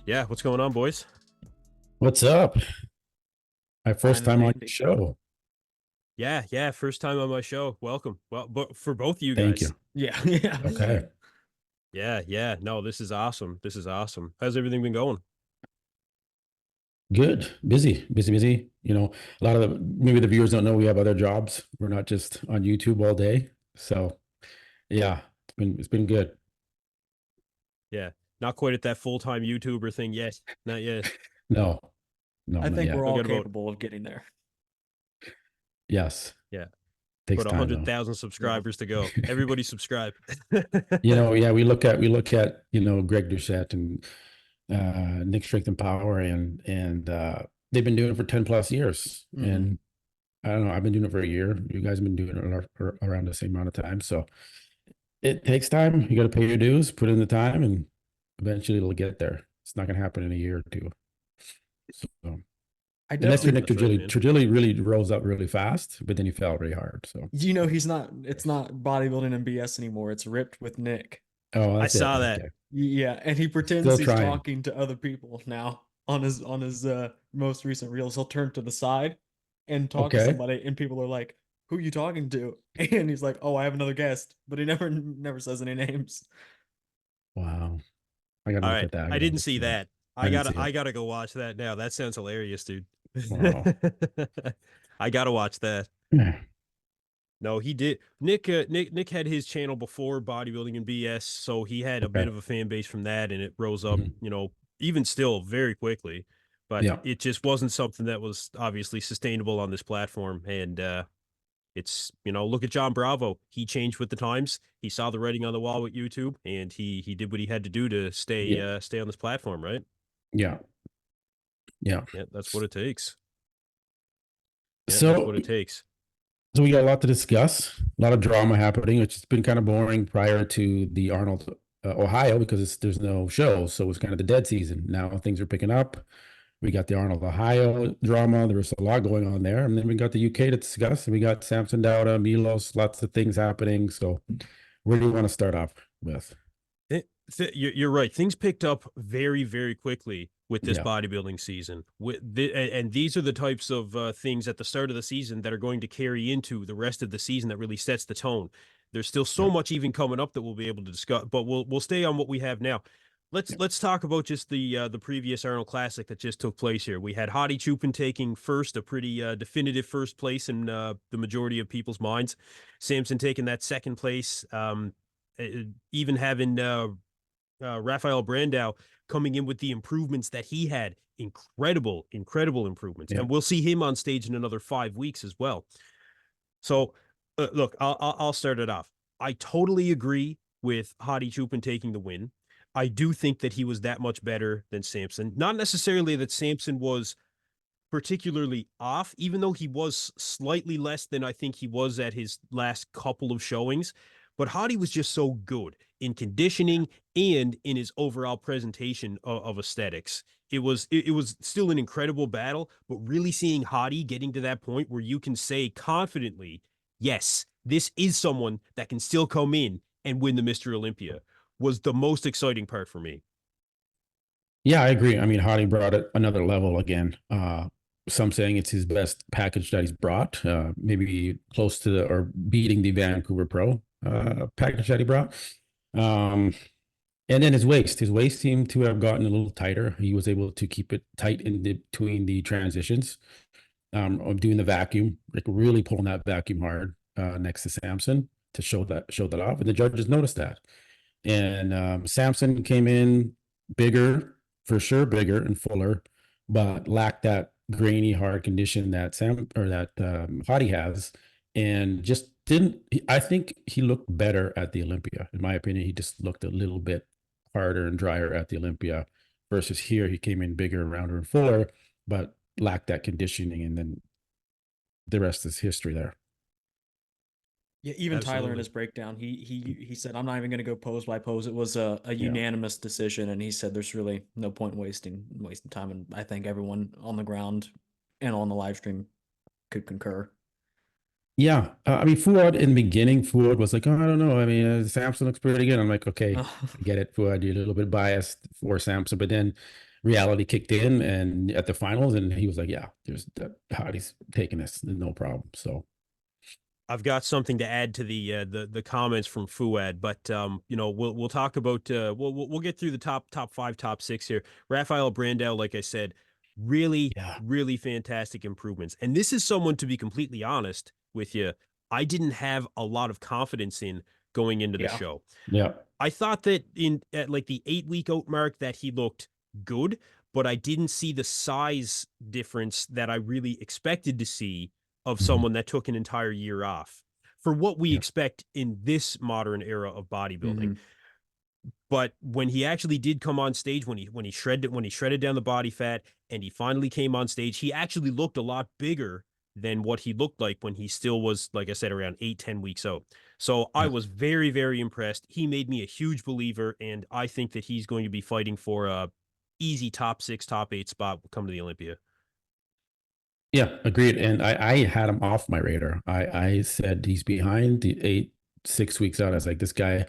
Yeah, what's going on, boys? What's up? My first time Finally, on your show. Yeah, first time on my show. Welcome. Well, but for both of you Thank guys. you. yeah, yeah. Okay. Yeah. No, this is awesome. This is awesome. How's everything been going? Good. Busy. A lot of maybe the viewers don't know we have other jobs. We're not just on YouTube all day. So yeah, it's been good. Yeah. Not quite at that full-time YouTuber thing yet. Not yet. No, no, I not think yet. we're Still all got about, capable of getting there. Yes. yeah, Takes about time though. 100,000 Yeah. subscribers to go. Everybody subscribe. Yeah, we look at, Greg Doucette and Nick Strength and Power and they've been doing it for 10 plus years. Mhm. And I don't know, I've been doing it for a year. You guys have been doing it around the same amount of time. So it takes time. You got to pay your dues, put in the time, and eventually it'll get there. It's not going to happen in a year or two. So I unless definitely, your Nick That's right, Trigili, man. Trigili really rolls up really fast, but then he fell really hard. So he's not, it's not bodybuilding and BS anymore. It's ripped with Nick. oh, I that's it. saw that. Okay, Yeah, and he pretends still he's trying. talking to other people now on his most recent reels. He'll turn to the side and talk to Okay, somebody, and people are like, "Who you talking to?" And he's like, "Oh, I have another guest," but he never says any names. wow. I got to All look right. at that. I I got to didn't look see for that. that. I I didn't gotta see I it. gotta go watch that now. That sounds hilarious, dude. Wow. I gotta watch that. Yeah. No, he did. Nick had his channel before bodybuilding and BS, so he had a bit Okay. of a fan base from that, and it rose up, Mhm. even still very quickly. But Yeah. it just wasn't something that was obviously sustainable on this platform. And it's look at John Bravo. He changed with the times. He saw the writing on the wall with YouTube, and he did what he had to do to Yeah. stay on this platform, right? Yeah. Yeah. Yeah, that's what it takes. Yeah, that's So what it takes. So we got a lot to discuss, a lot of drama happening, which has been kind of boring prior to the Arnold, Ohio, because there's no show. So it's kind of the dead season. Now things are picking up. We got the Arnold, Ohio drama. There was a lot going on there. And then we got the UK to discuss, and we got Samson Dauda, Milos, lots of things happening. So where do you want to start off with? You're right. Things picked up very, very quickly with this Yeah. bodybuilding season. And these are the types of things at the start of the season that are going to carry into the rest of the season that really sets the tone. There's still so Yeah. much even coming up that we'll be able to discuss, but we'll stay on what we have now. Yeah. Let's talk about just the previous Arnold Classic that just took place here. We had Hadi Chupin taking first, a pretty definitive first place in the majority of people's minds. Samson taking that second place. Even having Rafael Brandao coming in with the improvements that he had. Incredible improvements. Yeah. And we'll see him on stage in another 5 weeks as well. So, look, I'll start it off. I totally agree with Hadi Chupin taking the win. I do think that he was that much better than Samson. Not necessarily that Samson was particularly off, even though he was slightly less than I think he was at his last couple of showings. But Hadi was just so good in conditioning and in his overall presentation of aesthetics. It was still an incredible battle, but really seeing Hadi getting to that point where you can say confidently, yes, this is someone that can still come in and win the Mr. Olympia was the most exciting part for me. Yeah, I agree. I mean, Hardy brought it another level again. Some saying it's his best package that he's brought, maybe close to or beating the Vancouver Pro package that he brought. Um, and then his waist seemed to have gotten a little tighter. He was able to keep it tight in between the transitions, of doing the vacuum, like really pulling that vacuum hard next to Samson to show that off. And the judges noticed that. And Samson came in bigger, for sure, bigger and fuller, but lacked that grainy, hard condition that Hadi has, and just didn't. I think he looked better at the Olympia. In my opinion, he just looked a little bit harder and drier at the Olympia versus here. He came in bigger, rounder, and fuller, but lacked that conditioning, and then the rest is history there. Yeah, even Tyler in Absolutely. his breakdown, he said, "I'm not even going to go pose by pose." It was a Yeah. unanimous decision, and he said, "There's really no point wasting time." And I think everyone on the ground and on the live stream could concur. Yeah, I mean, Fuad in the beginning, Fuad was like, "Oh, I don't know. I mean, Samson looks pretty good." I'm like, "Okay, I get it, Fuad. You're a little bit biased for Samson," but then reality kicked in and at the finals, and he was like, yeah, there's that Hottie's taking this, no problem. So I've got something to add to the comments from Fuad, but you know, we'll talk about we'll get through the top five, top six here. Rafael Brandao, like I said, yeah, really fantastic improvements. And this is someone, to be completely honest with you, I didn't have a lot of confidence in going into the show. yeah, I thought that at like the 8-week out mark that he looked good, but I didn't see the size difference that I really expected to see of someone that took an entire year off for what we yeah, expect in this modern era of bodybuilding. Mhm. But when he actually did come on stage, when he shredded down the body fat and he finally came on stage, he actually looked a lot bigger than what he looked like when he still was, like I said, around 8-10 weeks out. So I yeah. was very, very impressed. He made me a huge believer, and I think that he's going to be fighting for a easy top 6, top 8 spot come to the Olympia. Yeah, agreed. And I had him off my radar. I said he's behind the 6 weeks out. I was like, this guy,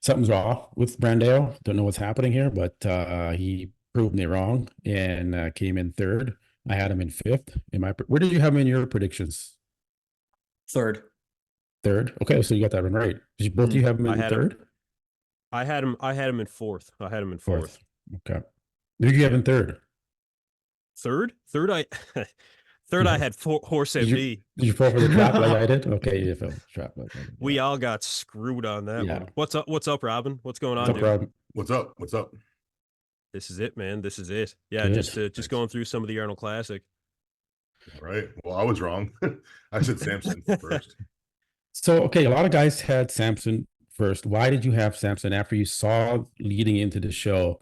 something's wrong with Brandao. Don't know what's happening here, but he proved me wrong and came in third. I had him in fifth. Where did you have him in your predictions? Third. Third. Okay, so you got that one right. Both of you have him in third? I had him in fourth. I had him in fourth. Okay. Who did you have in third? Third, I had Horse MD. Did you fall for the trap like I did? Okay, you fell for the trap like I did. Yeah. We all got screwed on that one. What's up, Robin? What's going on, dude? Robin? What's up? This is it, man. This is it. Yeah, Good. just going through some of the Arnold Classic. All right. Well, I was wrong. I said Samson first. So, okay, a lot of guys had Samson first. Why did you have Samson after you saw leading into the show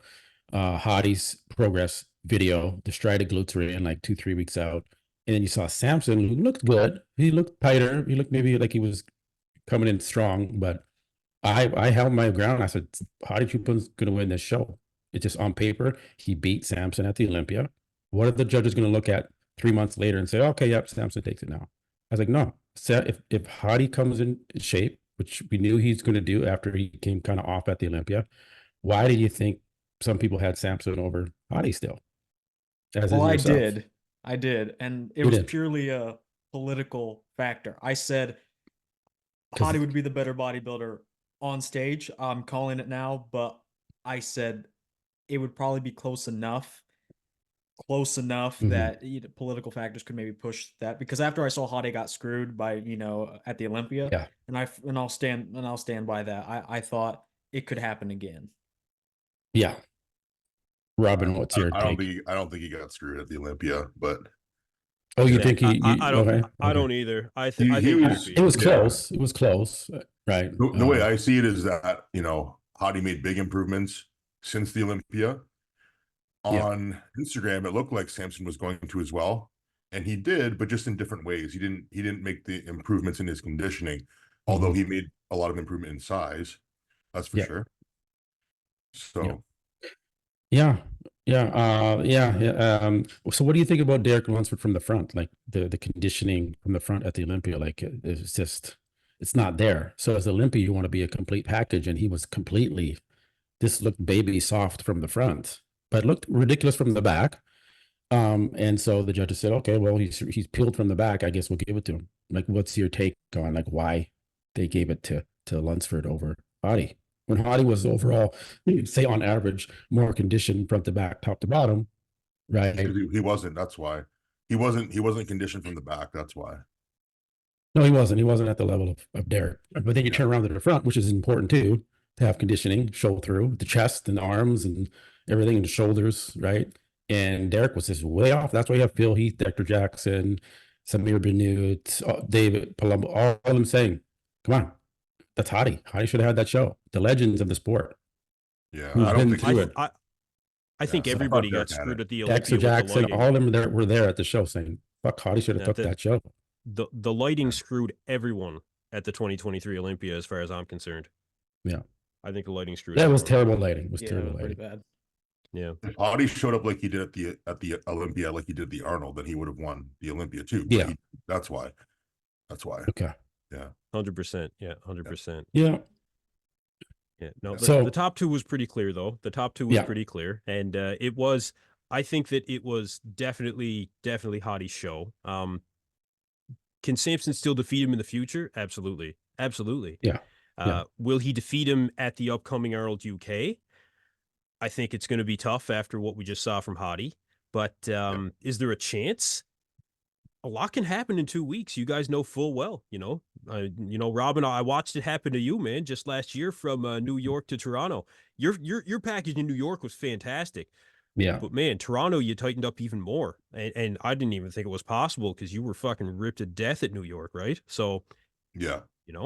Hottie's progress video, the Stride glutes were in like 2-3 weeks out, and then you saw Samson who looked good. He looked tighter. He looked maybe like he was coming in strong, but I held my ground. I said, Hottie Chupa's going to win this show. It's just on paper. He beat Samson at the Olympia. What are the judges going to look at 3 months later and say, okay, yep, Samson takes it now? I was like, no. If Hottie comes in shape, which we knew he's going to do after he came kind of off at the Olympia, why do you think some people had Samson over Hottie still? Well, I did. And it was purely a political factor. I said Hottie would be the better bodybuilder on stage. I'm calling it now, but I said it would probably be close enough that political factors could maybe push that, because after I saw Hottie got screwed by, at the Olympia, and I'll stand by that. I thought it could happen again. Yeah. Robin, what's your take? I don't think he got screwed at the Olympia, but you think he? I don't either. I think it was close. It was close, right? The way I see it is that Hottie made big improvements since the Olympia. On Instagram, it looked like Samson was going to as well, and he did, but just in different ways. He didn't make the improvements in his conditioning, although he made a lot of improvement in size. That's for sure. So. Yeah. So what do you think about Derek Lunsford from the front? Like the conditioning from the front at the Olympia, like it's not there. So as Olympia, you want to be a complete package, and he was this looked baby soft from the front, but looked ridiculous from the back. And so the judges said, okay, well, he's peeled from the back. I guess we'll give it to him. Like, what's your take on like why they gave it to Lunsford over Hottie? When Hottie was overall, say on average, more conditioned front to back, top to bottom, right? He wasn't. That's why he wasn't conditioned from the back. That's why. No, he wasn't. He wasn't at the level of Derek. But then you turn around to the front, which is important too, to have conditioning show through the chest and the arms and everything, and the shoulders, right? And Derek was just way off. That's why you have Phil Heath, Dexter Jackson, Samir Benute, David Palumbo, all of them saying, come on. That's Hottie. Hottie should have had that show. The legends of the sport. Yeah, I think everybody got screwed at the Olympia. Dexter Jackson, all of them were there at the show saying, fuck, Hottie should have took that show. The lighting screwed everyone at the 2023 Olympia, as far as I'm concerned. Yeah. I think the lighting screwed everyone. Was terrible lighting. It was terrible lighting. Pretty bad. Yeah. If Hottie showed up like he did at the Olympia, like he did the Arnold, then he would have won the Olympia too. But that's why. Okay. Yeah. 100%. Yeah. 100%. Yeah. Yeah, no, the So top two was pretty clear though. The top two was yeah, pretty clear, and it was. I think that it was definitely Hottie's show. Can Samson still defeat him in the future? Absolutely, absolutely. yeah, yeah, Will he defeat him at the upcoming Arnold UK? I think it's going to be tough after what we just saw from Hottie. But Yeah. is there a chance? A lot can happen in 2 weeks. You guys know full well. Robin. I watched it happen to you, man. Just last year from New York to Toronto. Your package in New York was fantastic, yeah. but man, Toronto, you tightened up even more, and I didn't even think it was possible because you were fucking ripped to death at New York, right? So Yeah. It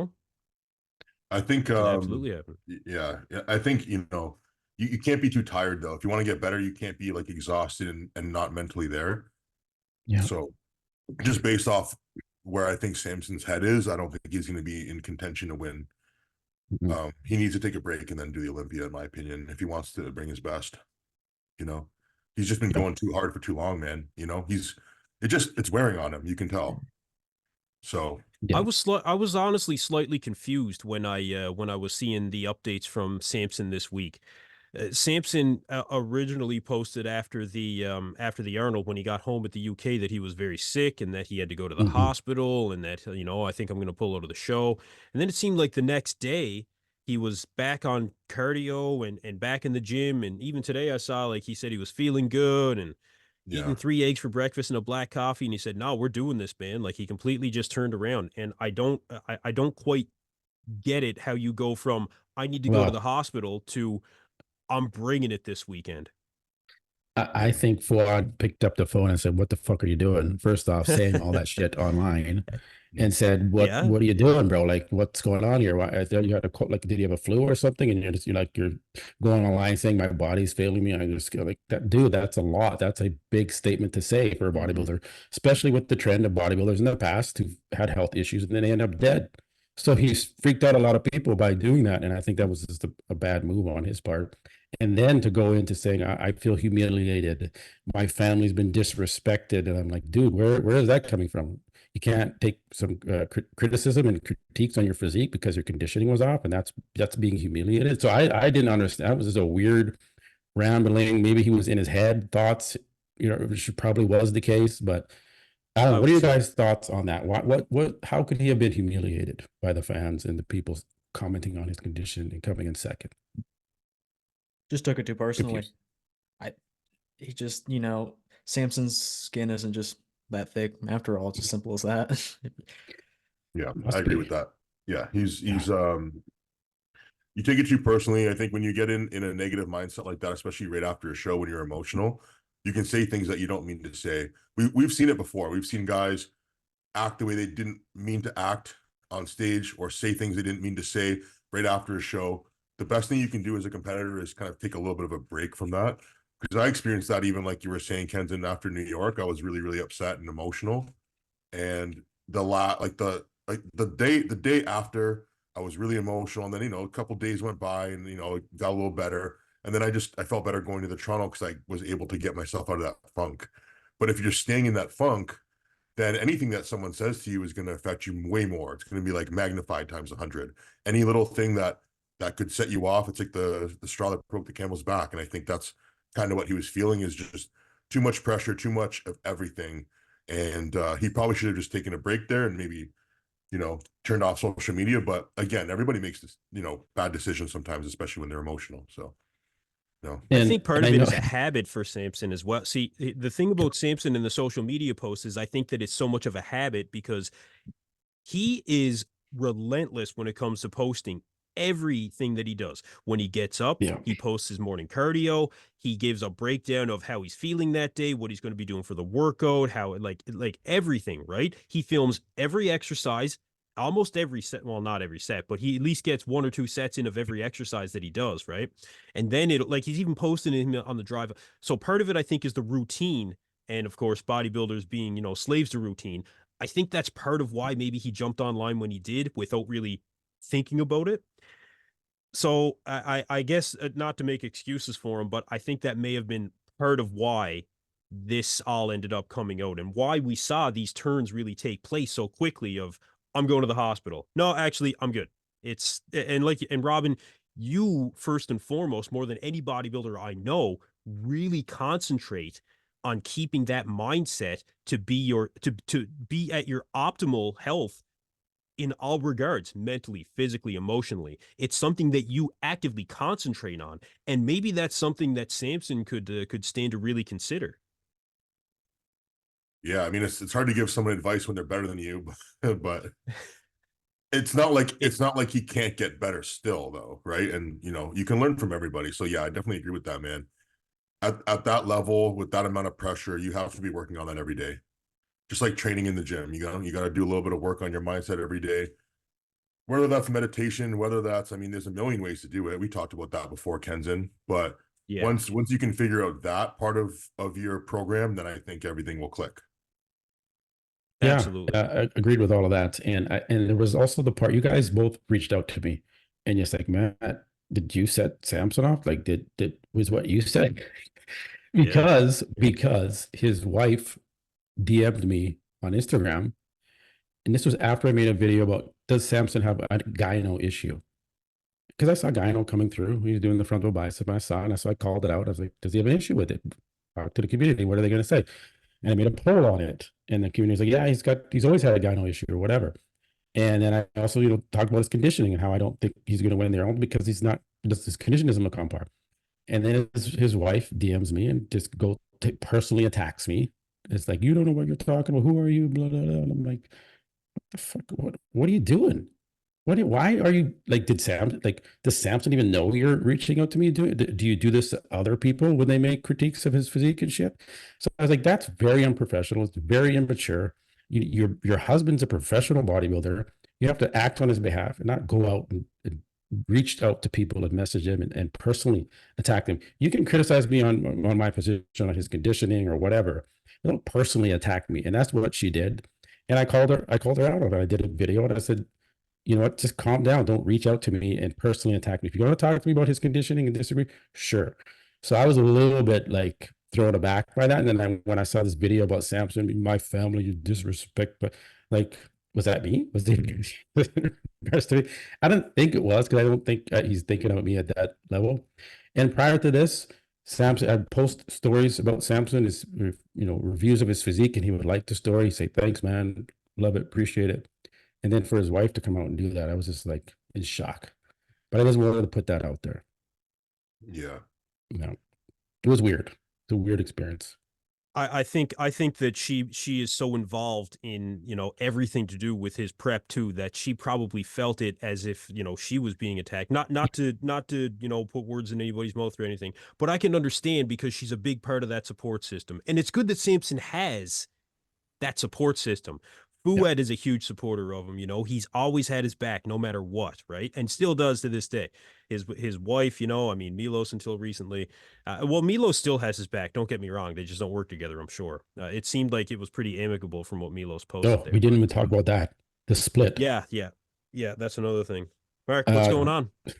I think, can absolutely happen. yeah, I think, you can't be too tired though. If you want to get better, you can't be like exhausted and not mentally there. Yeah. So just based off where I think Samson's head is, I don't think he's going to be in contention to win. Mhm. He needs to take a break and then do the Olympia, in my opinion, if he wants to bring his best. He's just been Yeah. going too hard for too long, man. It's wearing on him. You can tell. So Yeah. I was honestly slightly confused when I was seeing the updates from Samson this week. Samson originally posted after the Arnold when he got home at the UK that he was very sick and that he had to go to the Mhm. hospital and that I think I'm going to pull out of the show. And then it seemed like the next day he was back on cardio and back in the gym, and even today I saw like he said he was feeling good and eating yeah, 3 eggs for breakfast and a black coffee, and he said, "No, we're doing this, man." Like he completely just turned around, and I don't quite get it how you go from I need to go to the Well, hospital to I'm bringing it this weekend. I think Fuad picked up the phone and said, "What the fuck are you doing?" First off, saying all that shit online, and said, "What Yeah. What are you doing, bro? Like, what's going on here? Why, I thought you had a like, did you have a flu or something?" And you're going online saying my body's failing me. I just go like that, dude. That's a lot. That's a big statement to say for a Mhm. bodybuilder, especially with the trend of bodybuilders in the past who've had health issues and then they end up dead. So he's freaked out a lot of people by doing that, and I think that was just a bad move on his part. And then to go into saying, I feel humiliated. My family's been disrespected. And I'm like, dude, where is that coming from? You can't take some criticism and critiques on your physique because your conditioning was off, and that's being humiliated. So I didn't understand. It was just a weird rambling. Maybe he was in his head thoughts, which probably was the case. But I don't I know. What are would your say guys' thoughts on that? What? How could he have been humiliated by the fans and the people commenting on his condition and coming in second? Just took it too personally. Confused. I he just, Samson's skin isn't just that thick. After all, it's as simple as that. yeah, I Must agree with be. that. Yeah, he's Yeah. you take it too personally. I think when you get in a negative mindset like that, especially right after a show when you're emotional, you can say things that you don't mean to say. We've seen it before. We've seen guys act the way they didn't mean to act on stage or say things they didn't mean to say right after a show. The best thing you can do as a competitor is kind of take a little bit of a break from that. Because I experienced that even like you were saying, Kenton, after New York, I was really, really upset and emotional. And the day after, I was really emotional. And then, a couple days went by and, it got a little better. And then I felt better going to the Toronto because I was able to get myself out of that funk. But if you're staying in that funk, then anything that someone says to you is going to affect you way more. It's going to be like magnified times 100. Any little thing that could set you off, it's like the straw that broke the camel's back. And I think that's kind of what he was feeling, is just too much pressure, too much of everything. And he probably should have just taken a break there and maybe, turned off social media. But again, everybody makes this, bad decisions sometimes, especially when they're emotional. So, I think part And I of it know. is a habit for Samson as well. See, the thing about Samson and the social media posts is I think that it's so much of a habit because he is relentless when it comes to posting everything that he does. When he gets up, Yeah. he posts his morning cardio. He gives a breakdown of how he's feeling that day, what he's going to be doing for the workout, how like everything, right? He films every exercise, almost every set. Well, not every set, but he at least gets 1 or 2 sets in of every exercise that he does, right? And then it like he's even posting him on the drive. So part of it, I think, is the routine. And of course, bodybuilders being, slaves to routine. I think that's part of why maybe he jumped online when he did without really thinking about it. So I guess not to make excuses for him, but I think that may have been part of why this all ended up coming out and why we saw these turns really take place so quickly of I'm going to the hospital. No, actually, I'm good. It's and like and Robin, you first and foremost, more than any bodybuilder I know, really concentrate on keeping that mindset to be to be at your optimal health in all regards, mentally, physically, emotionally. It's something that you actively concentrate on, and maybe that's something that Samson could stand to really consider. Yeah, I mean, it's hard to give someone advice when they're better than you, but it's not like he can't get better still, though, right? And you can learn from everybody. So yeah, I definitely agree with that, man. At that level, with that amount of pressure, you have to be working on that every day. Just like training in the gym, you got to do a little bit of work on your mindset every day. Whether that's meditation, whether that's, I mean, there's a million ways to do it. We talked about that before, Kenzen. But Yeah. once you can figure out that part of your program, then I think everything will click. Yeah, Absolutely. I agreed with all of that. And there was also the part, you guys both reached out to me and you're like, Matt, did you set Samson off? Like, was what you said? because his wife DM'd me on Instagram, and this was after I made a video about, does Samson have a gyno issue? Because I saw gyno coming through. He was doing the frontal bicep. I saw it, and so I called it out. I was like, does he have an issue with it? Talk to the community. What are they going to say? And I made a poll on it, and the community was like, yeah, he's always had a gyno issue or whatever. And then I also, talked about his conditioning and how I don't think he's going to win there only because his condition isn't a compar. And then his wife DMs me and just personally attacks me. It's like, you don't know what you're talking about. Who are you? Blah, blah, blah. And I'm like, what the fuck? What are you doing? Why are you like, does Samson even know you're reaching out to me? Do you do this to other people when they make critiques of his physique and shit? So I was like, that's very unprofessional. It's very immature. Your husband's a professional bodybuilder. You have to act on his behalf and not go out and reach out to people and message him and personally attack them. You can criticize me on my position on his conditioning or whatever. You don't personally attack me. And that's what she did. And I called her out on it. I did a video and I said, you know what, just calm down. Don't reach out to me and personally attack me. If you want to talk to me about his conditioning and disagree, sure. So I was a little bit like thrown aback by that. And then when I saw this video about Samson, my family, you disrespect, but like, was that me? Was the rest of it? I don't think it was, because I don't think he's thinking about me at that level. And prior to this, Samson, I'd post stories about Samson, his reviews of his physique, and he would like the story, say, thanks, man, love it, appreciate it. And then for his wife to come out and do that, I was just like in shock. But I just wanted to put that out there. Yeah. It was weird. It's a weird experience. I think that she is so involved in, everything to do with his prep too, that she probably felt it as if, she was being attacked. Not to, put words in anybody's mouth or anything, but I can understand because she's a big part of that support system. And it's good that Samson has that support system. Fouad is a huge supporter of him. He's always had his back no matter what, right? And still does to this day. His wife, Milos until recently. Milos still has his back. Don't get me wrong. They just don't work together, I'm sure. It seemed like it was pretty amicable from what Milos posted there. We didn't even talk about that. The split. Yeah. That's another thing. Mark, what's going on? What's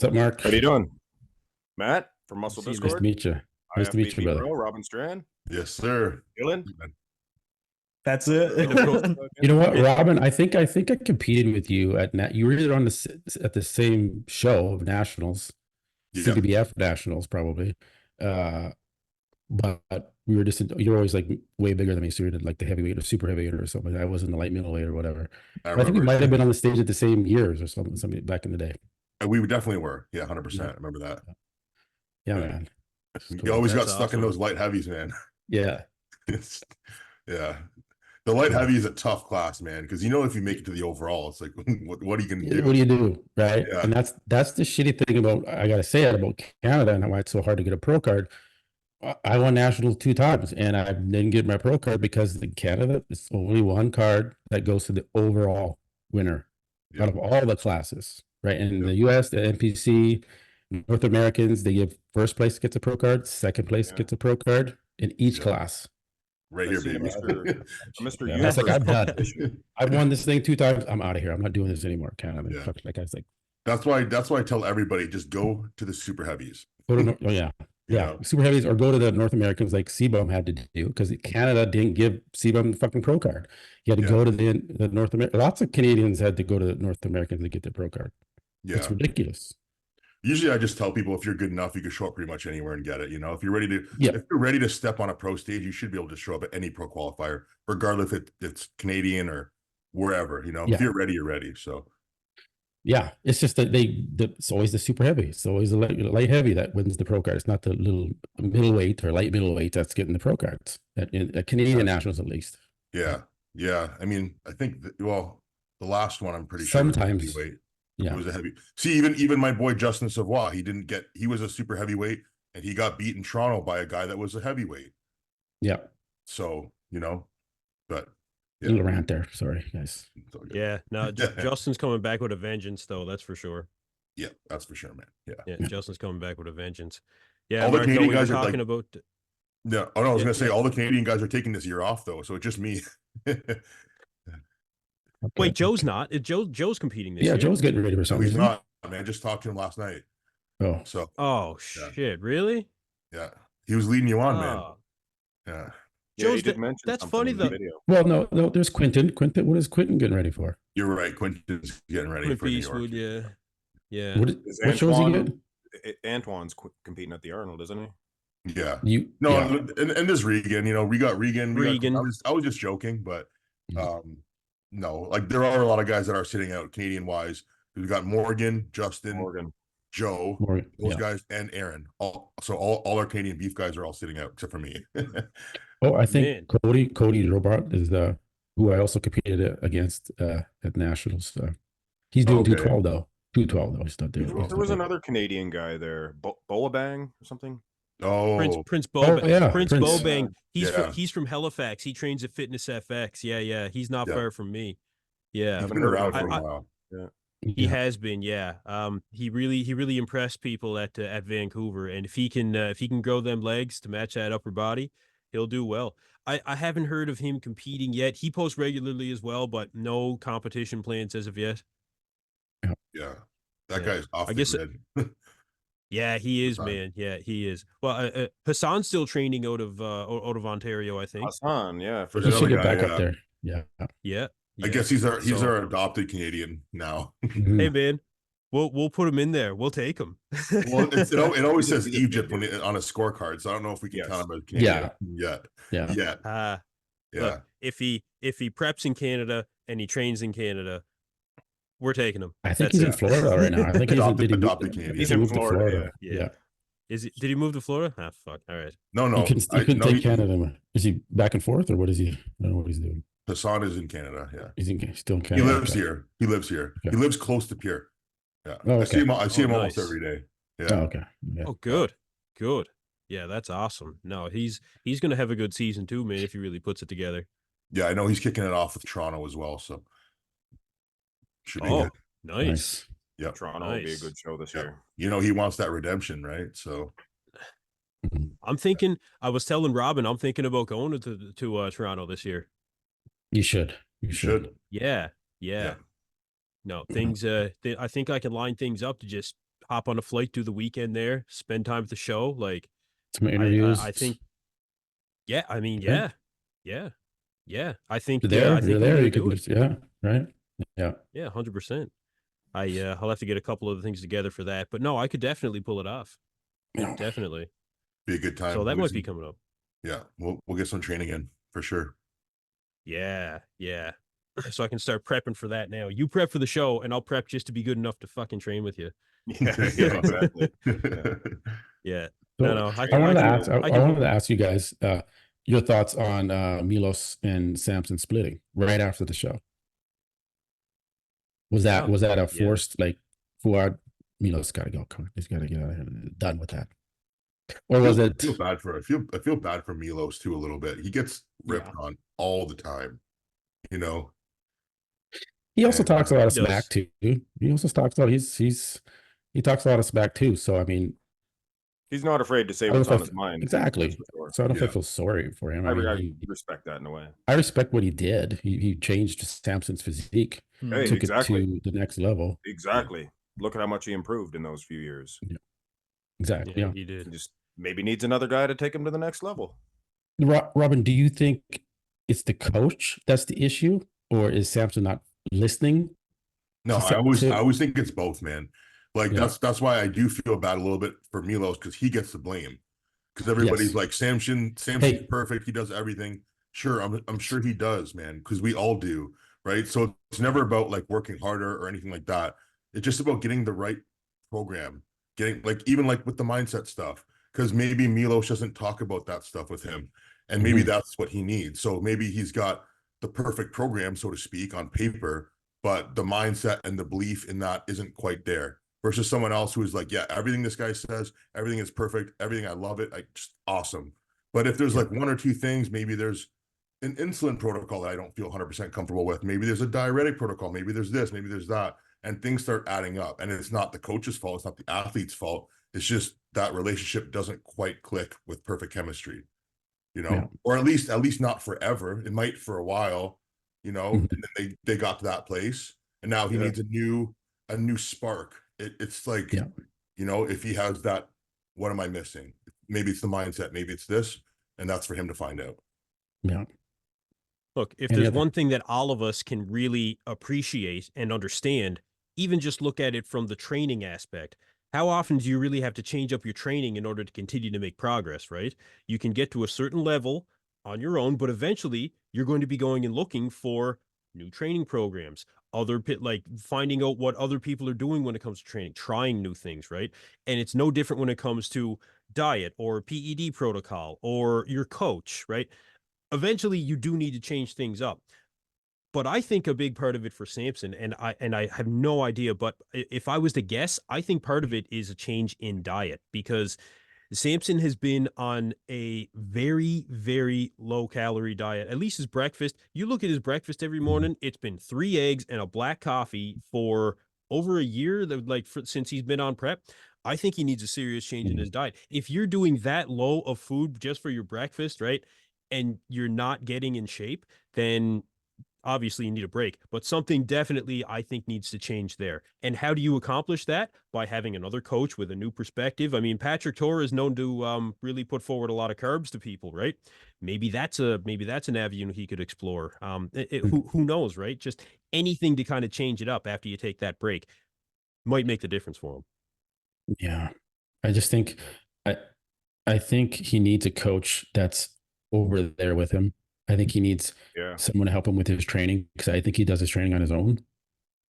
up, Mark? How you doing? Matt from Muscle Discord. Nice to meet you. Nice to meet you, brother. Robin Strand. Yes, sir. Dylan. That's it. You know what, Robin? I think I competed with you you were either on at the same show of nationals, CBBF nationals probably, but we were just you're always like way bigger than me, so you did like the heavyweight or super heavyweight or something. I was in the light middleweight or whatever. I think we might have been on the stage at the same years or something back in the day. We definitely were. Yeah, 100%. I remember that. Yeah, man. You always got stuck in those light heavies, man. Yeah. Yeah. The light heavy is a tough class, man, because if you make it to the overall, it's like, what are you going to do? What do you do, right? Yeah. And that's the shitty thing about, I got to say it, about Canada and why it's so hard to get a pro card. I won nationals 2 times, and I didn't get my pro card because in Canada, it's only one card that goes to the overall winner out of all the classes, right? And in the U.S., the NPC, North Americans, they give first place gets a pro card, second place gets a pro card in each class. Right here, baby. Mr. Yeah, that's like, I'm done. I've won this thing 2 times. I'm out of here. I'm not doing this anymore. Canada. Yeah. Like I was like, that's why I tell everybody, just go to the super heavies. Go to super heavies, or go to the North Americans like CBUM had to do, because Canada didn't give CBUM the fucking pro card. You had to go to the North American. Lots of Canadians had to go to North Americans to get their pro card. Yeah, it's ridiculous. Usually I just tell people if you're good enough, you can show up pretty much anywhere and get it. If you're ready to step on a pro stage, you should be able to show up at any pro qualifier, regardless if it's Canadian or wherever. If you're ready, you're ready. So yeah, it's just that it's always the super heavy. It's always the light heavy that wins the pro card. It's not the little middleweight or light middleweight that's getting the pro cards at Canadian nationals, at least. Yeah. I mean, I think the last one I'm pretty Sometimes, sure was heavyweight. Yeah, it was a heavy. See, even my boy Justin Savoy, he was a super heavyweight and he got beat in Toronto by a guy that was a heavyweight. Yeah. So but. Yeah. Little rant there. Sorry, guys. Yeah, no, Justin's coming back with a vengeance, though. That's for sure. Yeah, that's for sure, man. Yeah, Justin's coming back with a vengeance. Yeah, all the Canadian guys are talking about. Yeah, I was gonna say all the Canadian guys are taking this year off though, so it's just me. Wait, Joe's not. Joe's competing this year. Yeah, Joe's getting ready for something. He's not. Man, I just talked to him last night. Oh, so. Oh shit! Really? Yeah, he was leading you on, man. Yeah. Joe's did mention that's funny though. Well, no, there's Quentin. What is Quentin getting ready for? You're right. Quentin's getting ready for Eastwood, New York. Yeah. What shows he getting? Antoine's competing at the Arnold, isn't he? Yeah. And there's Regan. We got Regan. I was just joking, but no, like there are a lot of guys that are sitting out Canadian wise. We've got Morgan, Justin, Joe, those guys, and Aaron. All our Canadian beef guys are all sitting out except for me. Oh, I think Cody Robart is who I also competed against at nationals. He's doing 212 though. 212 though. He's not doing. There was another Canadian guy there, Boabang or something. Oh, Prince Bobang. Oh, yeah. Prince Bobang. He's from Halifax. He trains at Fitness FX. Yeah. He's not far from me. Yeah, he's been around for a while. Yeah. He has been, he really impressed people at Vancouver, and if he can grow them legs to match that upper body, he'll do well. I haven't heard of him competing yet. He posts regularly as well, but no competition plans as of yet. Yeah, that guy's off the grid. Yeah, he is, man. Yeah, he is. Well, Hassan's still training out of Ontario, I think. Hassan, yeah, he should get back up there. Yeah. I guess he's our adopted Canadian now. Hey man, we'll put him in there. We'll take him. Well, it always says Egypt on a scorecard, so I don't know if we can count him as Canadian yet. Look, if he preps in Canada and he trains in Canada, we're taking him. I think he's in Florida right now. I think adopted Canadian. He's in Florida. Yeah. Did he move to Florida? Ah, fuck. All right. No. You can take Canada. Is he back and forth, or what is he? I don't know what he's doing. Hassan is in Canada. Yeah, he's still in Canada. He lives here. Okay. He lives close to Pierre. Yeah, I see him almost every day. Yeah. Oh, okay. Yeah. Oh, good. Yeah, that's awesome. No, he's going to have a good season too, man. If he really puts it together. Yeah, I know he's kicking it off with Toronto as well. So should be good. Nice. Yeah, Toronto will be a good show this year. He wants that redemption, right? So. I'm thinking. I was telling Robin, I'm thinking about going to Toronto this year. You should. Yeah. No, things. I think I can line things up to just hop on a flight, do the weekend there, spend time at the show. Like some interviews. I think. Yeah, I mean, yeah. I think you're there. You can. Right. Yeah. 100%. I'll have to get a couple of things together for that, but no, I could definitely pull it off. Yeah. Definitely. Be a good time. So that might be coming up. Yeah, we'll get some training in for sure. Yeah. So I can start prepping for that now. You prep for the show, and I'll prep just to be good enough to fucking train with you. Yeah, exactly. Yeah. So no. I wanted to ask you guys your thoughts on Milos and Samson splitting right after the show. Was that a forced Fuad? Milos got to go. Come on, he's got to get out of here. Done with that. Or was it? I feel bad for Milos too a little bit. He gets ripped on all the time. He also talks a lot of smack too. He also talks a lot. He talks a lot of smack too. So I mean, he's not afraid to say what's on his mind. Exactly. So I don't feel sorry for him. I respect that in a way. I respect what he did. He changed Samson's physique, took it to the next level. Exactly. Look at how much he improved in those few years. Yeah. Exactly. Yeah, he did. He just maybe needs another guy to take him to the next level. Robin, do you think it's the coach that's the issue, or is Samson not listening? No, I always think it's both, man. Like that's why I do feel bad a little bit for Milos, because he gets the blame. Because everybody's like, Samson's perfect, he does everything. Sure, I'm sure he does, man, because we all do, right? So it's never about like working harder or anything like that. It's just about getting the right program, getting like even like with the mindset stuff. Because maybe Milos doesn't talk about that stuff with him, and maybe that's what he needs. So maybe he's got the perfect program, so to speak, on paper, but the mindset and the belief in that isn't quite there. Versus someone else who is like, yeah, everything this guy says, everything is perfect, everything, I love it, like just awesome. But if there's like one or two things, maybe there's an insulin protocol that I don't feel 100% comfortable with. Maybe there's a diuretic protocol. Maybe there's this, maybe there's that. And things start adding up. And it's not the coach's fault. It's not the athlete's fault. It's just that relationship doesn't quite click with perfect chemistry, or at least not forever. It might for a while, and then they got to that place. And now he needs a new spark. It's like, if he has that, what am I missing? Maybe it's the mindset, maybe it's this, and that's for him to find out. Yeah. Look, if there's one thing that all of us can really appreciate and understand, even just look at it from the training aspect. How often do you really have to change up your training in order to continue to make progress, right? You can get to a certain level on your own, but eventually you're going to be going and looking for new training programs, like finding out what other people are doing when it comes to training, trying new things, right? And it's no different when it comes to diet or PED protocol or your coach, right? Eventually you do need to change things up. But I think a big part of it for Samson, and I have no idea, but if I was to guess, I think part of it is a change in diet, because Samson has been on a very, very low calorie diet. At least his breakfast. You look at his breakfast every morning, it's been 3 eggs and a black coffee for over a year, since he's been on prep. I think he needs a serious change in his diet. If you're doing that low of food just for your breakfast, right, and you're not getting in shape, then obviously you need a break, but something definitely I think needs to change there. And how do you accomplish that? By having another coach with a new perspective. I mean, Patrick Torre is known to really put forward a lot of carbs to people, right? Maybe that's an avenue he could explore. Who knows, right? Just anything to kind of change it up after you take that break might make the difference for him. Yeah, I just think I think he needs a coach that's over there with him. I think he needs someone to help him with his training, because I think he does his training on his own.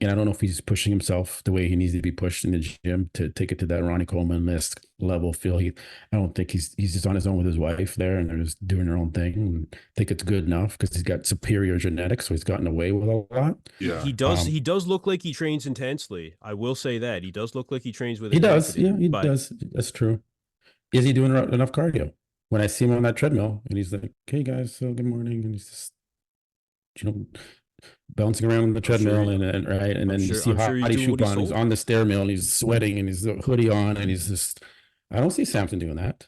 And I don't know if he's pushing himself the way he needs to be pushed in the gym to take it to that Ronnie Coleman-esque level feel. I don't think he's just on his own with his wife there, and they're just doing their own thing. And I think it's good enough because he's got superior genetics, so he's gotten away with a lot. Yeah, he does look like he trains intensely. I will say that he does look like he trains with. He does, yeah, he does. That's true. Is he doing enough cardio? When I see him on that treadmill, and he's like, "Hey guys, so good morning," and he's just, bouncing around the treadmill, and then you see Hottie Chupon, he's on the stair mill and he's sweating and he's hoodie on, and he's just, I don't see Samson doing that.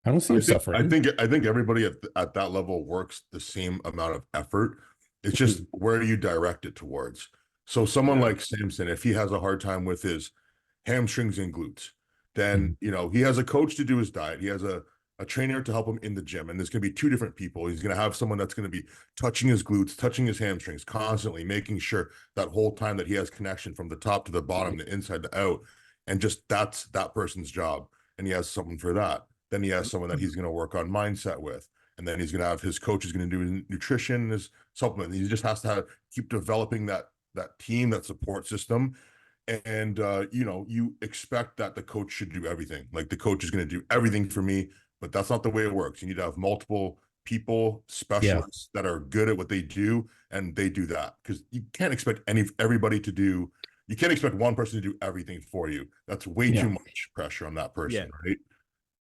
I don't see him suffering. I think everybody at that level works the same amount of effort. It's just where you direct it towards. So someone like Samson, if he has a hard time with his hamstrings and glutes, then he has a coach to do his diet. He has a trainer to help him in the gym, and there's going to be two different people. He's going to have someone that's going to be touching his glutes, touching his hamstrings constantly, making sure that whole time that he has connection from the top to the bottom, the inside to out, and just that's that person's job. And he has someone for that. Then he has someone that he's going to work on mindset with, and then he's going to have his coach is going to do nutrition, his supplement. He just has to keep developing that team, that support system. And you expect that the coach should do everything. Like the coach is going to do everything for me, but that's not the way it works. You need to have multiple people, specialists that are good at what they do, and they do that, because you can't expect everybody to do. You can't expect one person to do everything for you. That's way too much pressure on that person, right?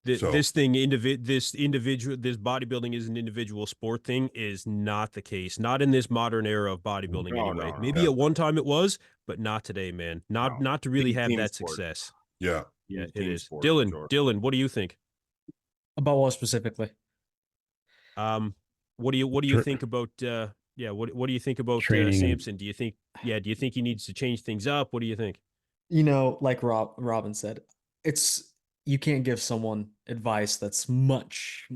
This bodybuilding is an individual sport thing is not the case. Not in this modern era of bodybuilding anyway. Maybe at one time it was, but not today, man. Not to really have that sport. Success. Yeah, it is. Sport, Dylan, what do you think? About what specifically? What do you think about what do you think about Samson? Do you think he needs to change things up? What do you think? Like Robin said, you can't give someone advice that's much,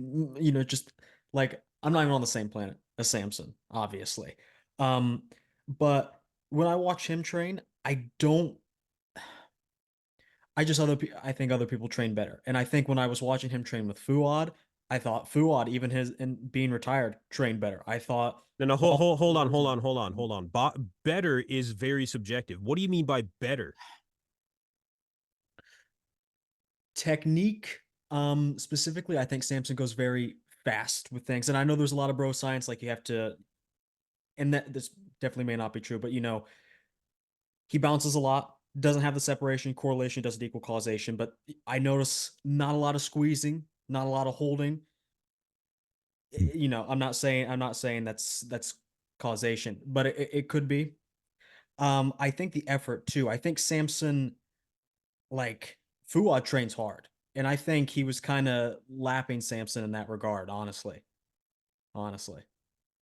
just like, I'm not even on the same planet as Samson, obviously. But when I watch him train, I don't I think other people train better. And I think when I was watching him train with Fuad, I thought Fuad, even being retired, trained better. I thought No, hold on. Better is very subjective. What do you mean by better? Technique, specifically, I think Samson goes very fast with things. And I know there's a lot of bro science, like you have to, and that this definitely may not be true, but he bounces a lot, doesn't have the separation. Correlation doesn't equal causation, but I notice not a lot of squeezing, not a lot of holding. I'm not saying that's causation, but it could be. I think the effort too. I think Samson, like Fuad, trains hard, and I think he was kind of lapping Samson in that regard. Honestly.